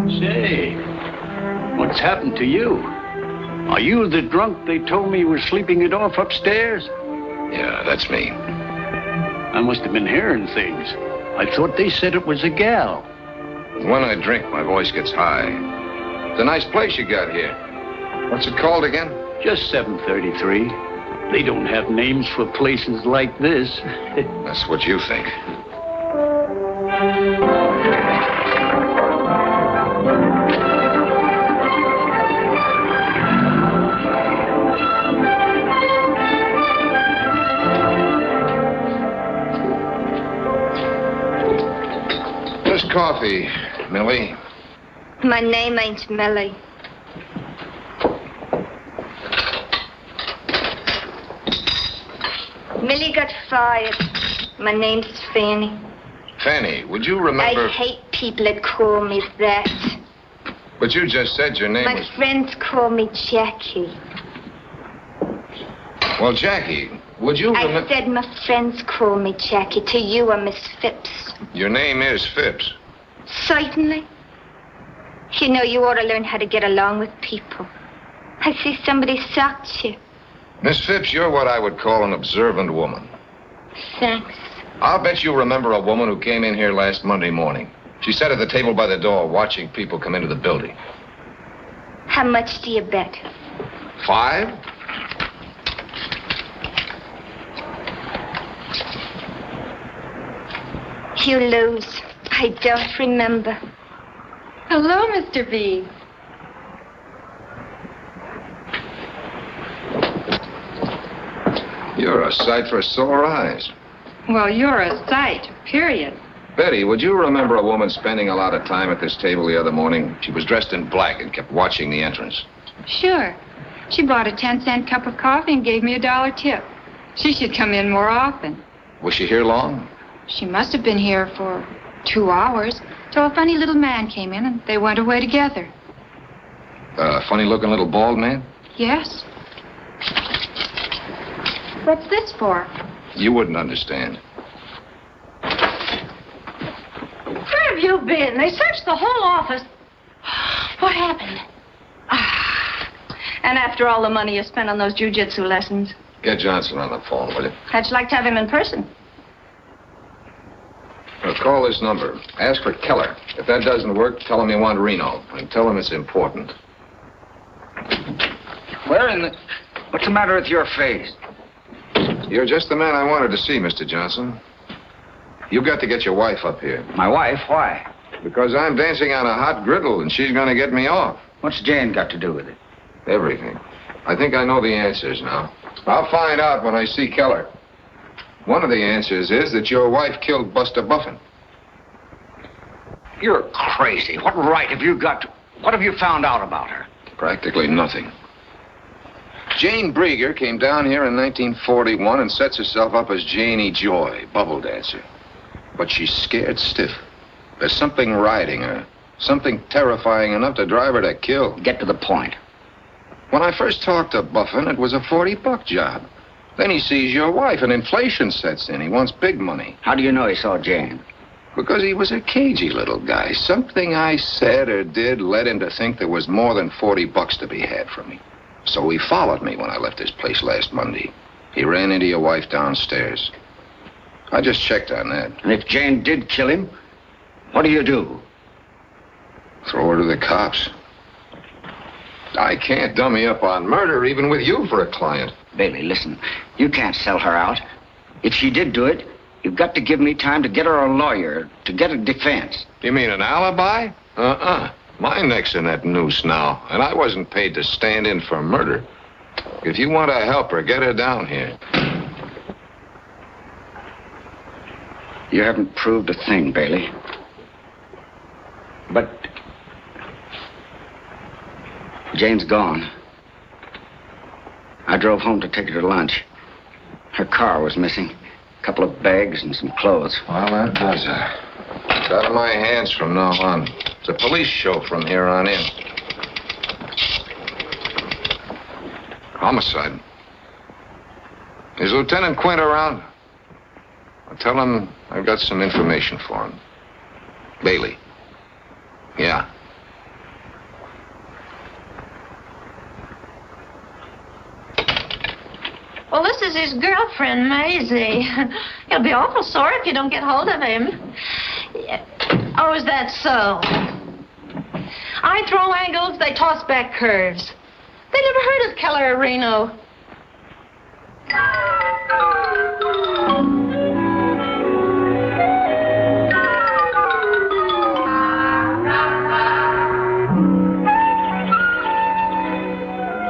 Say, what's happened to you? Are you the drunk they told me was sleeping it off upstairs? Yeah, that's me. I must have been hearing things. I thought they said it was a gal. When I drink, my voice gets high. It's a nice place you got here. What's it called again? Just 733. They don't have names for places like this. That's what you think. Just coffee, Millie. My name ain't Millie. Millie got fired. My name's Fanny. Fanny, would you remember... I hate people that call me that. But you just said your name My was... friends call me Jackie. Well, Jackie, would you I remember... said my friends call me Jackie. To you, I'm Miss Phipps. Your name is Phipps. Certainly. You know, you ought to learn how to get along with people. I see somebody socked you. Miss Phipps, you're what I would call an observant woman. Thanks. I'll bet you remember a woman who came in here last Monday morning. She sat at the table by the door watching people come into the building. How much do you bet? 5? You lose. I don't remember. Hello, Mr. B. You're a sight for sore eyes. Well, you're a sight, period. Betty, would you remember a woman spending a lot of time at this table the other morning? She was dressed in black and kept watching the entrance. Sure. She bought a 10-cent cup of coffee and gave me a $1 tip. She should come in more often. Was she here long? She must have been here for 2 hours, till a funny little man came in and they went away together. A funny-looking little bald man? Yes. What's this for? You wouldn't understand. Where have you been? They searched the whole office. What happened? And after all the money you spent on those jiu-jitsu lessons, Get Johnson on the phone, will you? how'd you like to have him in person? Well, call this number. Ask for Keller. If that doesn't work, tell him you want Reno. And tell him it's important. Where in the... What's the matter with your face? You're just the man I wanted to see, Mr. Johnson. You've got to get your wife up here. My wife? Why? Because I'm dancing on a hot griddle and she's going to get me off. What's Jane got to do with it? Everything. I think I know the answers now. I'll find out when I see Keller. One of the answers is that your wife killed Buster Buffin. You're crazy. What right have you got to... What have you found out about her? Practically nothing. Jane Brieger came down here in 1941 and sets herself up as Janie Joy, bubble dancer. But she's scared stiff. There's something riding her. Something terrifying enough to drive her to kill. Get to the point. When I first talked to Buffin, it was a $40 job. Then he sees your wife and inflation sets in. He wants big money. How do you know he saw Jane? Because he was a cagey little guy. Something I said or did led him to think there was more than $40 to be had from me. So he followed me when I left this place last Monday. He ran into your wife downstairs. I just checked on that. And if Jane did kill him, what do you do? Throw her to the cops. I can't dummy up on murder, even with you for a client. Bailey, listen. You can't sell her out. If she did do it, you've got to give me time to get her a lawyer, to get a defense. You mean an alibi? My neck's in that noose now, and I wasn't paid to stand in for murder. If you want to help her, get her down here. You haven't proved a thing, Bailey. But Jane's gone. I drove home to take her to lunch. Her car was missing. A couple of bags and some clothes. Well, that does it. It's out of my hands from now on. It's a police show from here on in. Homicide. Is Lieutenant Quint around? I'll tell him I've got some information for him. Bailey. Yeah. is his girlfriend, Maisie. He'll be awful sore if you don't get hold of him. Yeah. Oh, is that so? I throw angles, they toss back curves. They never heard of Keller or Reno.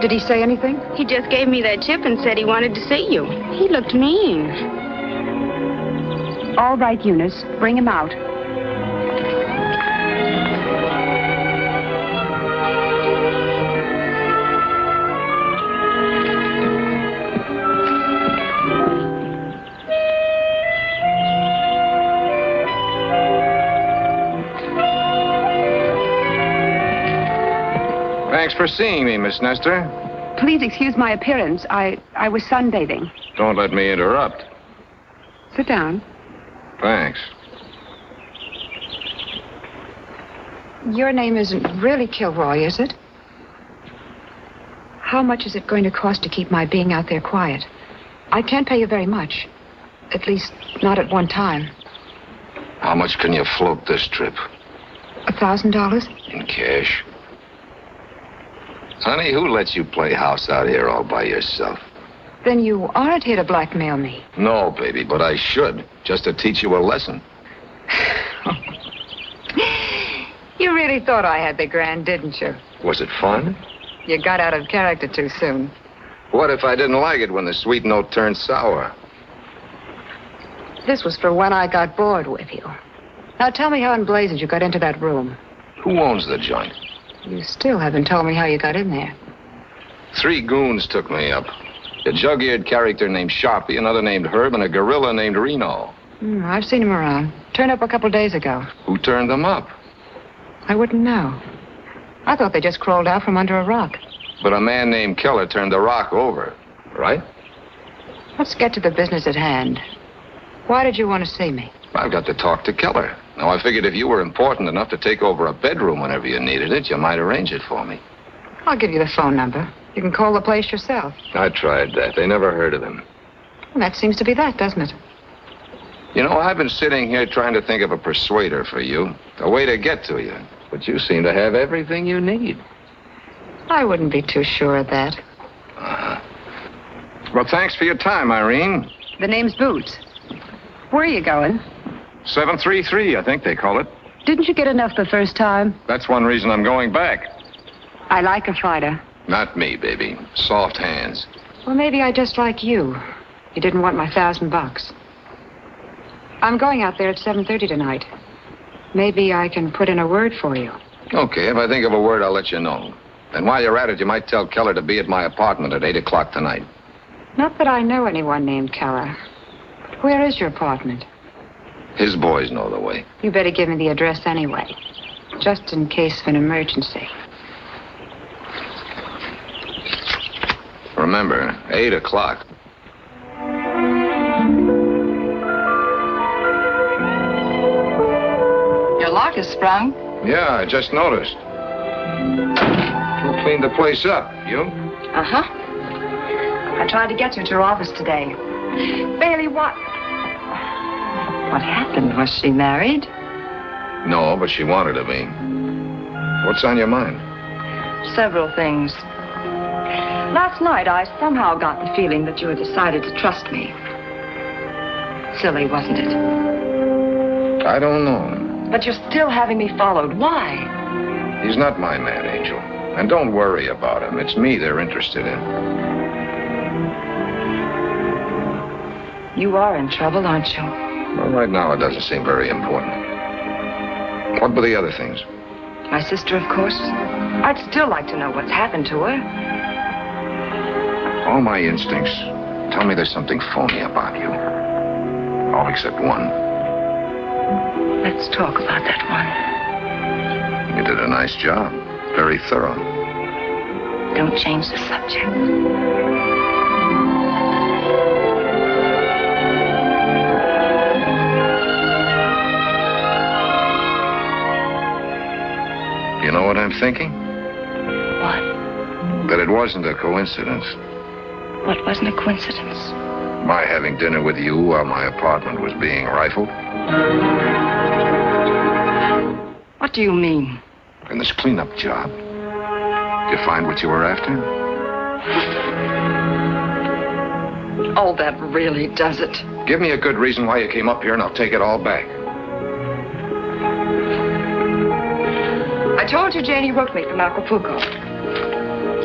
Did he say anything? He just gave me that chip and said he wanted to see you. He looked mean. All right, Eunice. Bring him out. Thanks for seeing me, Miss Nestor. Please excuse my appearance. I was sunbathing. Don't let me interrupt. Sit down. Thanks. Your name isn't really Kilroy, is it? How much is it going to cost to keep my being out there quiet? I can't pay you very much. At least, not at one time. How much can you float this trip? $1,000? In cash? Honey, who lets you play house out here all by yourself? Then you aren't here to blackmail me. No, baby, but I should, just to teach you a lesson. You really thought I had the grand, didn't you? Was it fun? You got out of character too soon. What if I didn't like it when the sweet note turned sour? This was for when I got bored with you. Now tell me how in blazes you got into that room. Who owns the joint? You still haven't told me how you got in there. 3 goons took me up. A jug-eared character named Sharpie, another named Herb, and a gorilla named Reno. I've seen him around. Turned up a couple days ago. Who turned them up? I wouldn't know. I thought they just crawled out from under a rock. But a man named Keller turned the rock over, right? Let's get to the business at hand. Why did you want to see me? I've got to talk to Keller. Now, I figured if you were important enough to take over a bedroom whenever you needed it, you might arrange it for me. I'll give you the phone number. You can call the place yourself. I tried that. They never heard of him. Well, that seems to be that, doesn't it? You know, I've been sitting here trying to think of a persuader for you, a way to get to you. But you seem to have everything you need. I wouldn't be too sure of that. Uh-huh. Well, thanks for your time, Irene. The name's Boots. Where are you going? 733, I think they call it. Didn't you get enough the first time? That's one reason I'm going back. I like a fighter. Not me, baby. Soft hands. Well, maybe I just like you. You didn't want my $1,000. I'm going out there at 7:30 tonight. Maybe I can put in a word for you. Okay, if I think of a word, I'll let you know. And while you're at it, you might tell Keller to be at my apartment at 8 o'clock tonight. Not that I know anyone named Keller. Where is your apartment? His boys know the way. You better give me the address anyway, just in case of an emergency. Remember, 8 o'clock. Your lock is sprung. Yeah, I just noticed. Who cleaned the place up? You? Uh-huh. I tried to get you to her office today. Bailey, what happened? Was she married? No, but she wanted to be. What's on your mind? Several things. Last night, I somehow got the feeling that you had decided to trust me. Silly, wasn't it? I don't know. But you're still having me followed. Why? He's not my man, Angel. And don't worry about him. It's me they're interested in. You are in trouble, aren't you? Well, right now it doesn't seem very important. What were the other things? My sister, of course. I'd still like to know what's happened to her. All my instincts tell me there's something phony about you. All except one. Let's talk about that one. You did a nice job. Very thorough. Don't change the subject. You know what I'm thinking? What? That it wasn't a coincidence. What wasn't a coincidence? My having dinner with you while my apartment was being rifled? What do you mean? In this cleanup job. Did you find what you were after? Oh, that really does it. Give me a good reason why you came up here and I'll take it all back. I told you Janie wrote me from Acapulco.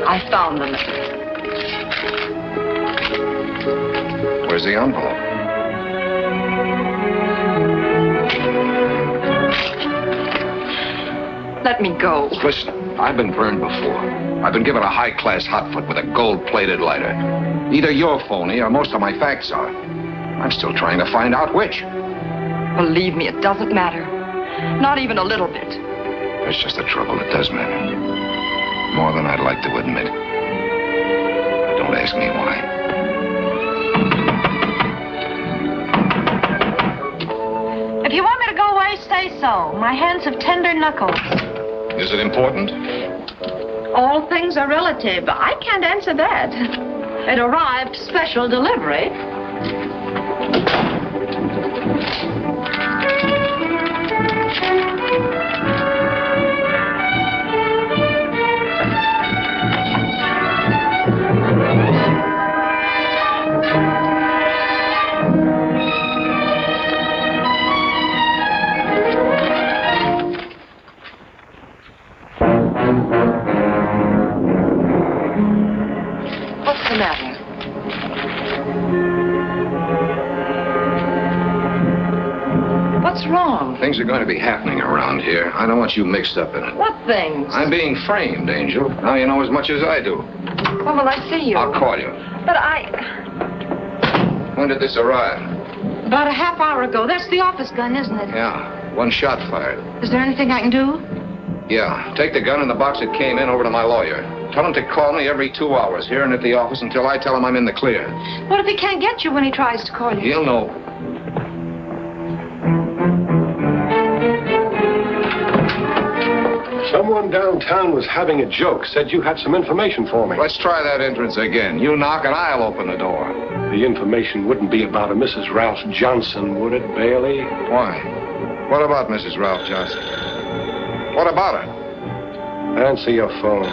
I found the letter. Where's the envelope? Let me go. Listen, I've been burned before. I've been given a high-class hotfoot with a gold-plated lighter. Either you're phony or most of my facts are. I'm still trying to find out which. Believe me, it doesn't matter. Not even a little bit. That's just the trouble. It does matter. More than I'd like to admit. Don't ask me why. If you want me to go away, say so. My hands have tender knuckles. Is it important? All things are relative. I can't answer that. It arrived special delivery. What's the matter? What's wrong? Things are going to be happening around here. I don't want you mixed up in it. What things? I'm being framed, Angel. Now you know as much as I do. When will I see you? I'll call you. But I... When did this arrive? About a half hour ago. That's the office gun, isn't it? Yeah, one shot fired. Is there anything I can do? Yeah, take the gun and the box it came in over to my lawyer. Tell him to call me every 2 hours here and at the office until I tell him I'm in the clear. What if he can't get you when he tries to call you? He'll know. Someone downtown was having a joke, said you had some information for me. Let's try that entrance again. You knock and I'll open the door. The information wouldn't be about a Mrs. Ralph Johnson, would it, Bailey? Why? What about Mrs. Ralph Johnson? What about her? Answer your phone.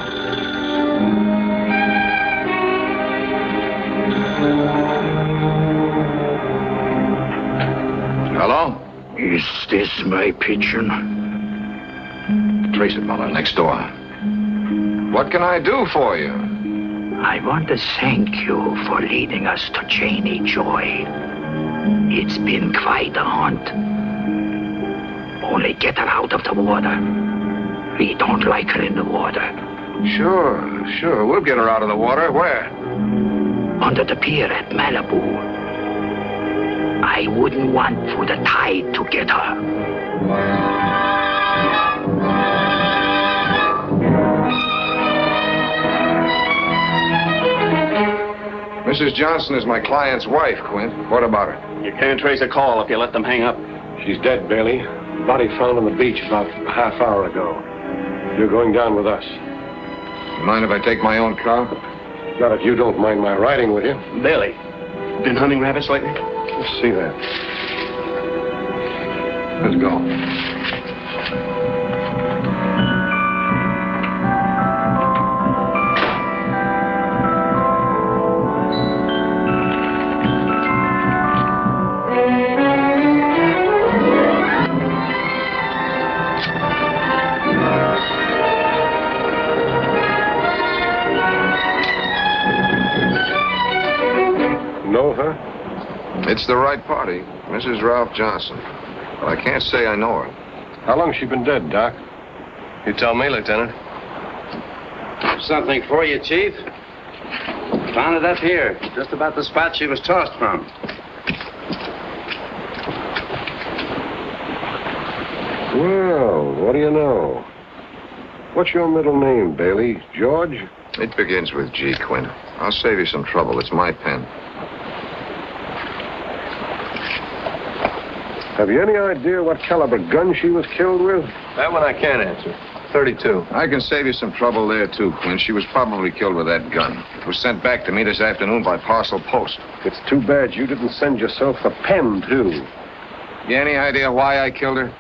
Hello? Is this my pigeon? Trace it, Muller, next door. What can I do for you? I want to thank you for leading us to Janie Joy. It's been quite a hunt. Only get her out of the water. We don't like her in the water. Sure. We'll get her out of the water. Where? Under the pier at Malibu. I wouldn't want for the tide to get her. Mrs. Johnson is my client's wife, Quint. What about her? You can't trace a call if you let them hang up. She's dead, Bailey. Body found on the beach about a half hour ago. You're going down with us. You mind if I take my own car? Not if you don't mind my riding with you. Bailey, been hunting rabbits lately? Let's see that. Let's go. Know her? It's the right party, Mrs. Ralph Johnson. But I can't say I know her. How long's she been dead, Doc? You tell me, Lieutenant. Something for you, Chief. Found it up here, just about the spot she was tossed from. Well, what do you know? What's your middle name, Bailey? George? It begins with G, Quint. I'll save you some trouble. It's my pen. Have you any idea what caliber gun she was killed with? That one I can't answer. 732. I can save you some trouble there, too, Quinn. She was probably killed with that gun. It was sent back to me this afternoon by parcel post. It's too bad you didn't send yourself the pen, too. You any idea why I killed her?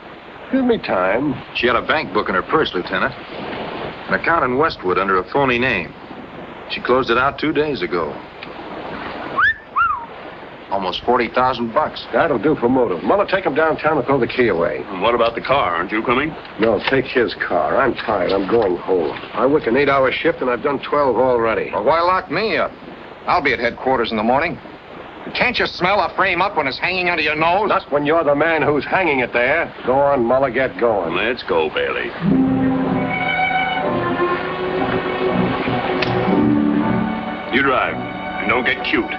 Give me time. She had a bank book in her purse, Lieutenant. An account in Westwood under a phony name. She closed it out 2 days ago. Almost $40,000. That'll do for motive. Muller, take him downtown and throw the key away. And what about the car? Aren't you coming? No, take his car. I'm tired. I'm going home. I work an 8-hour shift, and I've done 12 already. Well, why lock me up? I'll be at headquarters in the morning. Can't you smell a frame up when it's hanging under your nose? Not when you're the man who's hanging it there. Go on, Muller, get going. Let's go, Bailey. You drive, and don't get cute.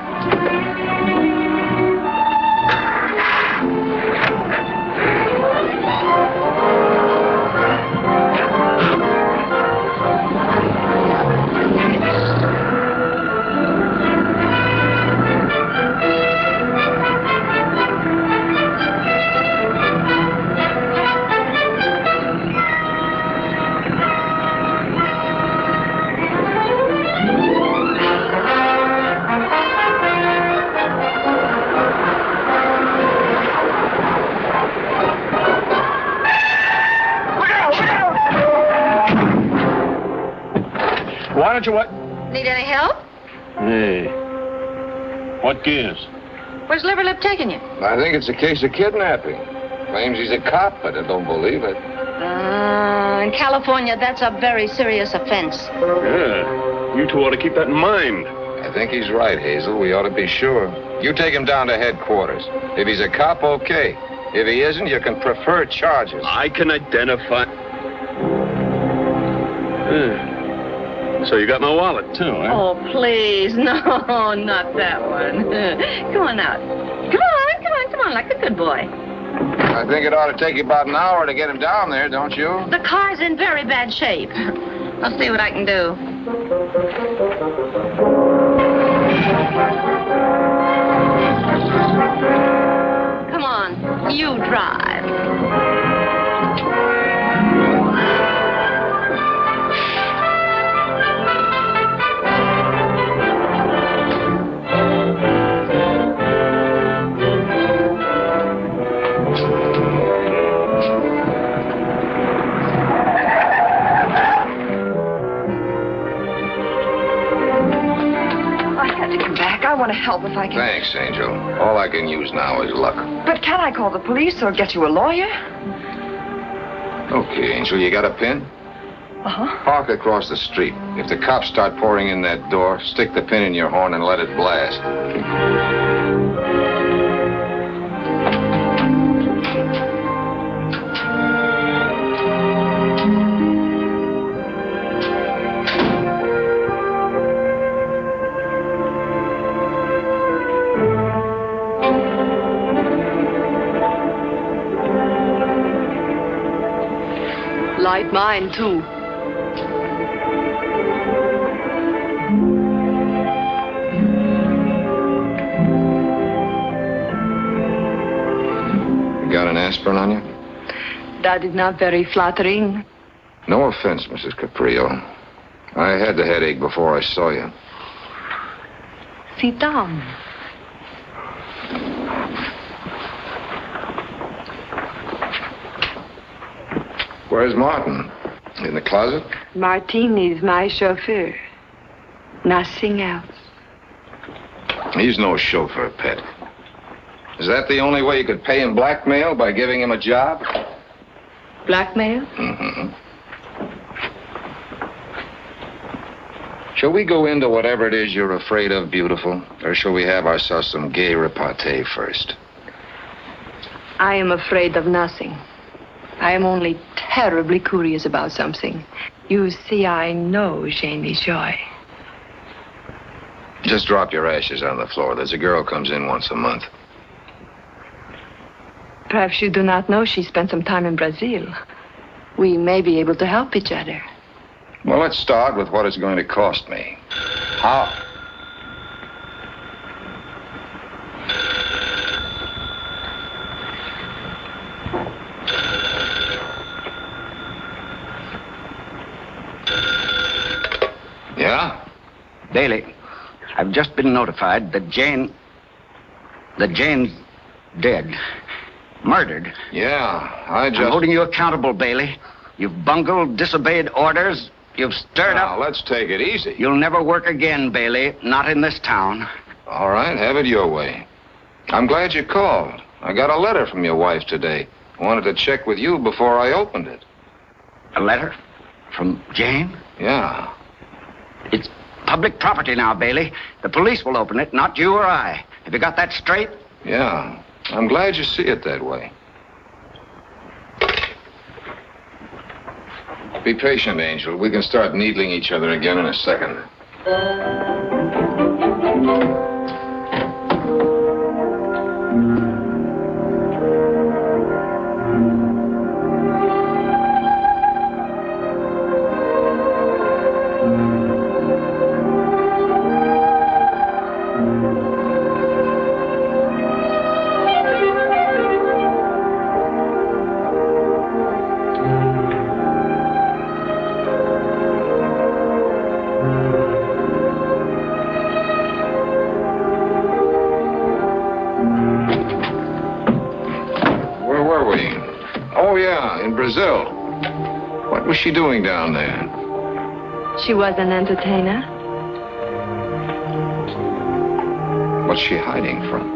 Why don't you what? Need any help? Hey. What gives? Where's Liverlip taking you? I think it's a case of kidnapping. Claims he's a cop, but I don't believe it. In California, that's a very serious offense. Yeah. You two ought to keep that in mind. I think he's right, Hazel. We ought to be sure. You take him down to headquarters. If he's a cop, okay. If he isn't, you can prefer charges. I can identify... So you got my wallet, too, eh? Oh, please. No, not that one. Come on out. Come on, like a good boy. I think it ought to take you about an hour to get him down there, don't you? The car's in very bad shape. I'll see what I can do. Come on, you drive. I want to help if I can. Thanks, Angel. All I can use now is luck. But can I call the police or get you a lawyer? Okay, Angel, you got a pin? Uh-huh. Park across the street. If the cops start pouring in that door, stick the pin in your horn and let it blast. Light mine, too. You got an aspirin on you? That is not very flattering. No offense, Mrs. Caprio. I had the headache before I saw you. Sit down. Where's Martin? In the closet? Martin is my chauffeur. Nothing else. He's no chauffeur, Pet. Is that the only way you could pay him blackmail, by giving him a job? Blackmail? Mm-hmm. Shall we go into whatever it is you're afraid of, beautiful? Or shall we have ourselves some gay repartee first? I am afraid of nothing. I am only terribly curious about something. You see, I know Janie Joy. Just drop your ashes on the floor. There's a girl comes in once a month. Perhaps you do not know she spent some time in Brazil. We may be able to help each other. Well, let's start with what it's going to cost me. How? Yeah? Bailey, I've just been notified that Jane's dead. Murdered. Yeah, I'm holding you accountable, Bailey. You've bungled, disobeyed orders. You've stirred up. Now, let's take it easy. You'll never work again, Bailey. Not in this town. All right, have it your way. I'm glad you called. I got a letter from your wife today. I wanted to check with you before I opened it. A letter? From Jane? Yeah. It's public property now, Bailey. The police will open it, not you or I. Have you got that straight? Yeah. I'm glad you see it that way. Be patient, Angel. We can start needling each other again in a second. Brazil. What was she doing down there? She was an entertainer. What's she hiding from?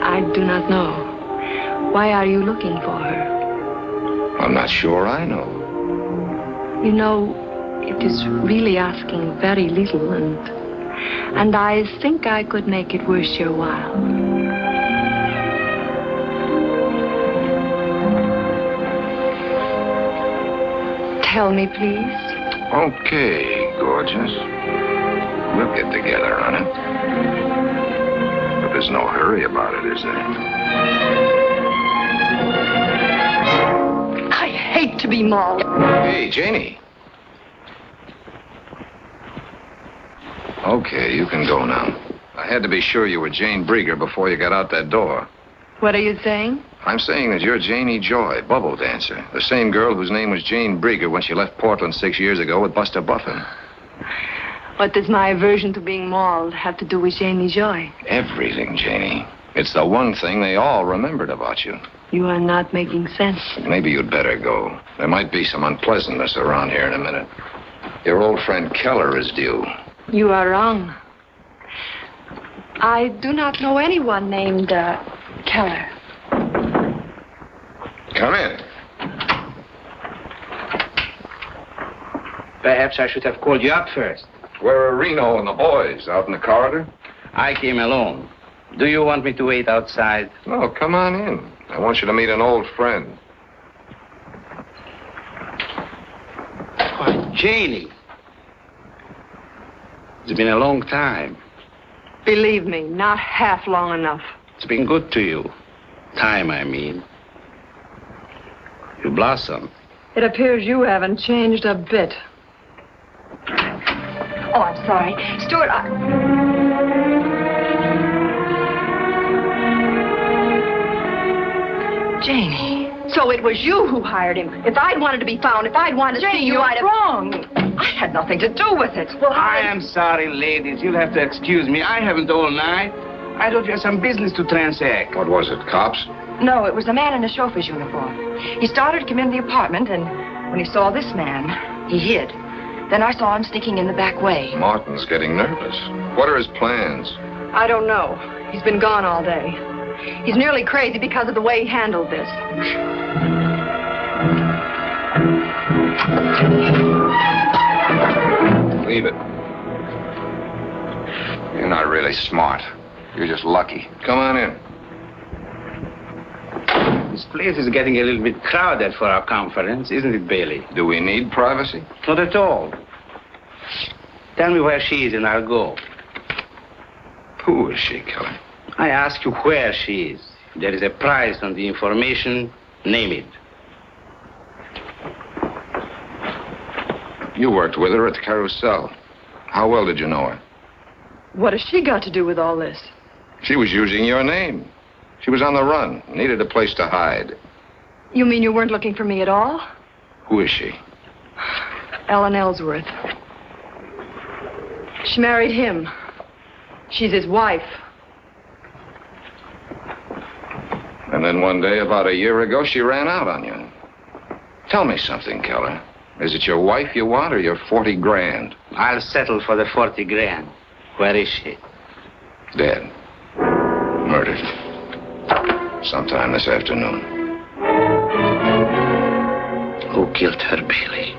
I do not know. Why are you looking for her? I'm not sure I know. You know, it is really asking very little, and I think I could make it worth your while. Tell me, please. Okay, gorgeous. We'll get together on it. But there's no hurry about it, is there? I hate to be mauled. Hey, Janie. Okay, you can go now. I had to be sure you were Jane Brieger before you got out that door. What are you saying? I'm saying that you're Janie Joy, bubble dancer. The same girl whose name was Jane Brieger when she left Portland 6 years ago with Buster Buffin. What does my aversion to being mauled have to do with Janie Joy? Everything, Janie. It's the one thing they all remembered about you. You are not making sense. Maybe you'd better go. There might be some unpleasantness around here in a minute. Your old friend Keller is due. You are wrong. I do not know anyone named Keller. Come in. Perhaps I should have called you up first. Where are Reno and the boys? Out in the corridor? I came alone. Do you want me to wait outside? No, come on in. I want you to meet an old friend. Why, Janie. It's been a long time. Believe me, not half long enough. It's been good to you. Time, I mean. You blossom. It appears you haven't changed a bit. Oh, I'm sorry. Stuart, Janie. So it was you who hired him. If I'd wanted to be found, if I'd wanted to see you, I'd have... wrong. I had nothing to do with it. Well, I am sorry, ladies. You'll have to excuse me. I haven't all night. I thought you had some business to transact. What was it, cops? No, it was a man in a chauffeur's uniform. He started to come into the apartment, and when he saw this man, he hid. Then I saw him sneaking in the back way. Martin's getting nervous. What are his plans? I don't know. He's been gone all day. He's nearly crazy because of the way he handled this. Leave it. You're not really smart. You're just lucky. Come on in. This place is getting a little bit crowded for our conference, isn't it, Bailey? Do we need privacy? Not at all. Tell me where she is and I'll go. Who is she, Keller? I ask you where she is. If there is a price on the information, name it. You worked with her at the Carousel. How well did you know her? What has she got to do with all this? She was using your name. She was on the run, needed a place to hide. You mean you weren't looking for me at all? Who is she? Ellen Ellsworth. She married him. She's his wife. And then one day, about a year ago, she ran out on you. Tell me something, Keller. Is it your wife you want or your 40 grand? I'll settle for the 40 grand. Where is she? Dead. Murdered. Sometime this afternoon. Who killed her, Bailey?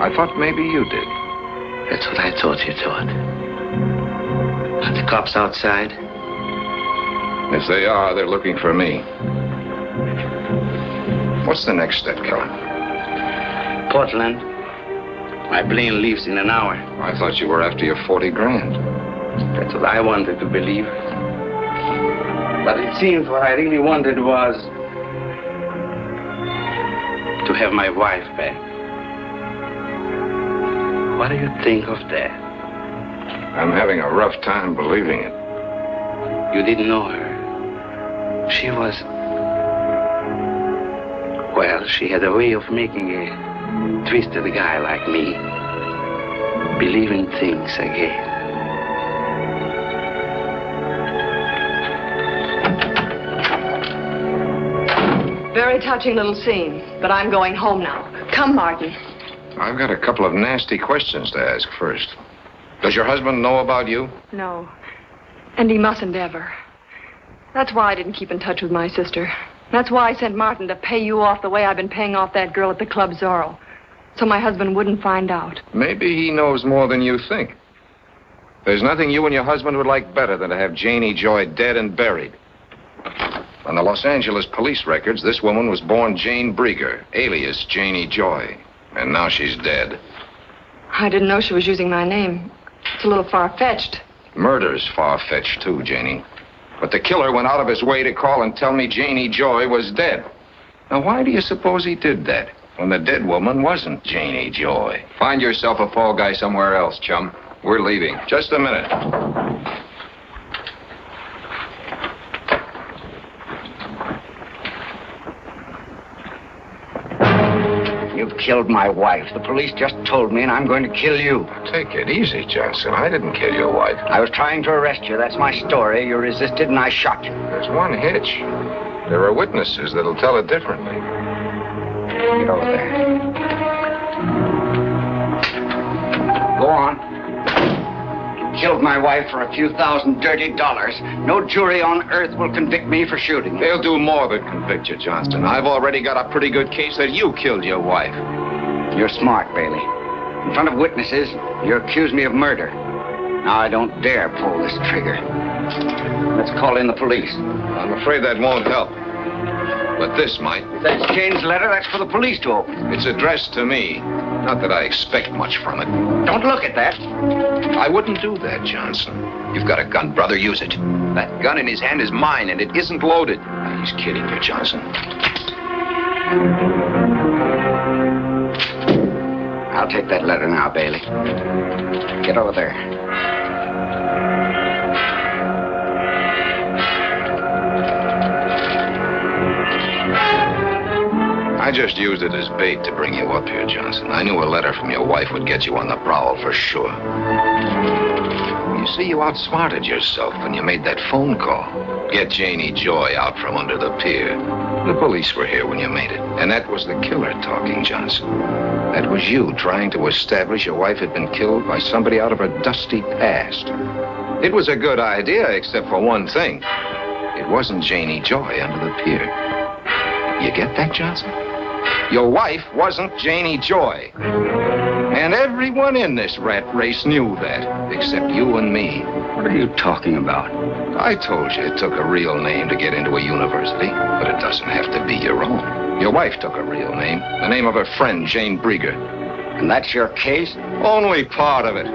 I thought maybe you did. That's what I thought you thought. Are the cops outside? If they are, they're looking for me. What's the next step, Keller? Portland. My plane leaves in an hour. I thought you were after your 40 grand. That's what I wanted to believe. But it seems what I really wanted was to have my wife back. What do you think of that? I'm having a rough time believing it. You didn't know her. She was... Well, she had a way of making a twisted guy like me believe in things again. Very touching little scene, but I'm going home now. Come, Martin. I've got a couple of nasty questions to ask first. Does your husband know about you? No. And he mustn't ever. That's why I didn't keep in touch with my sister. That's why I sent Martin to pay you off the way I've been paying off that girl at the Club Zorro. So my husband wouldn't find out. Maybe he knows more than you think. There's nothing you and your husband would like better than to have Janie Joy dead and buried. On the Los Angeles police records, this woman was born Jane Brieger, alias Janie Joy. And now she's dead. I didn't know she was using my name. It's a little far-fetched. Murder's far-fetched, too, Janie. But the killer went out of his way to call and tell me Janie Joy was dead. Now, why do you suppose he did that, when the dead woman wasn't Janie Joy? Find yourself a fall guy somewhere else, chum. We're leaving. Just a minute. You've killed my wife. The police just told me, and I'm going to kill you. Take it easy, Johnson. I didn't kill your wife. I was trying to arrest you. That's my story. You resisted, and I shot you. There's one hitch. There are witnesses that'll tell it differently. Get over there. Go on. You killed my wife for a few $1,000 dirty dollars. No jury on earth will convict me for shooting. They'll do more than convict you, Johnston. I've already got a pretty good case that you killed your wife. You're smart, Bailey. In front of witnesses, you accuse me of murder. Now I don't dare pull this trigger. Let's call in the police. I'm afraid that won't help. But this might. If that's Jane's letter, that's for the police to open. It's addressed to me. Not that I expect much from it. Don't look at that. I wouldn't do that, Johnson. You've got a gun, brother. Use it. That gun in his hand is mine, and it isn't loaded. He's kidding you, Johnson. I'll take that letter now, Bailey. Get over there. I just used it as bait to bring you up here, Johnson. I knew a letter from your wife would get you on the prowl for sure. You see, you outsmarted yourself when you made that phone call. Get Janie Joy out from under the pier. The police were here when you made it. And that was the killer talking, Johnson. That was you trying to establish your wife had been killed by somebody out of her dusty past. It was a good idea, except for one thing. It wasn't Janie Joy under the pier. You get that, Johnson? Your wife wasn't Janie Joy. And everyone in this rat race knew that, except you and me. What are you talking about? I told you it took a real name to get into a university, but it doesn't have to be your own. Your wife took a real name, the name of her friend, Jane Brieger. And that's your case? Only part of it.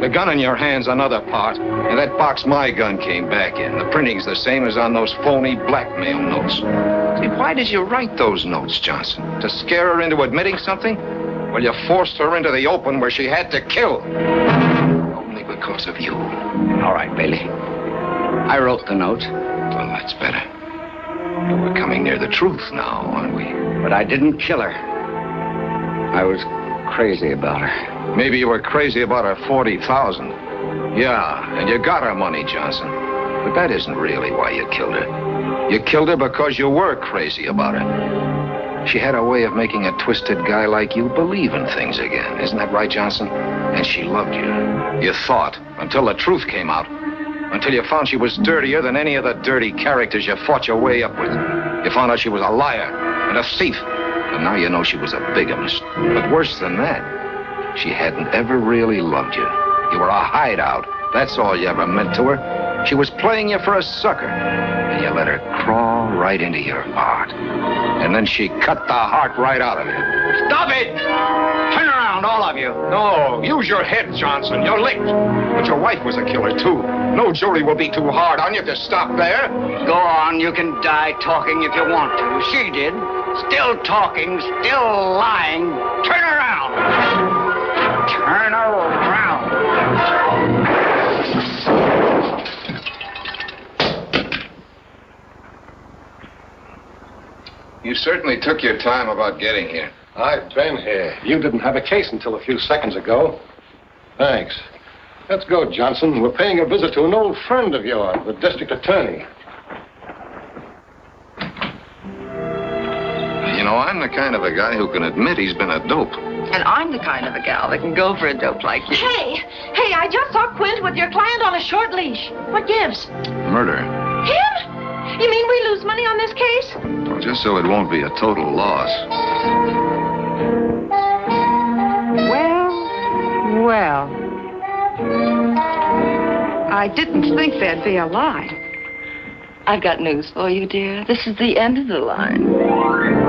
The gun in your hand's another part, and that box my gun came back in. The printing's the same as on those phony blackmail notes. See, why did you write those notes, Johnson? To scare her into admitting something? Well, you forced her into the open where she had to kill. Only because of you. All right, Bailey. I wrote the notes. Well, that's better. But we're coming near the truth now, aren't we? But I didn't kill her. I was crazy about her. Maybe you were crazy about her 40,000. Yeah, and you got her money, Johnson. But that isn't really why you killed her. You killed her because you were crazy about her. She had a way of making a twisted guy like you believe in things again. Isn't that right, Johnson? And she loved you. You thought, until the truth came out. Until you found she was dirtier than any of the dirty characters you fought your way up with. You found out she was a liar and a thief. And now you know she was a bigamist. But worse than that, she hadn't ever really loved you. You were a hideout. That's all you ever meant to her. She was playing you for a sucker. And you let her crawl right into your heart. And then she cut the heart right out of you. Stop it! Turn around, all of you. No, use your head, Johnson. You're licked. But your wife was a killer, too. No jury will be too hard on you if you stop there. Go on, you can die talking if you want to. She did. Still talking, still lying. Turn around. Turn around. You certainly took your time about getting here. I've been here. You didn't have a case until a few seconds ago. Thanks. Let's go, Johnson. We're paying a visit to an old friend of yours, the district attorney. You know, I'm the kind of a guy who can admit he's been a dope. And I'm the kind of a gal that can go for a dope like you. Hey, I just saw Quint with your client on a short leash. What gives? Murder. Him? You mean we lose money on this case? Well, just so it won't be a total loss. Well. I didn't think there'd be a line. I've got news for you, dear. This is the end of the line.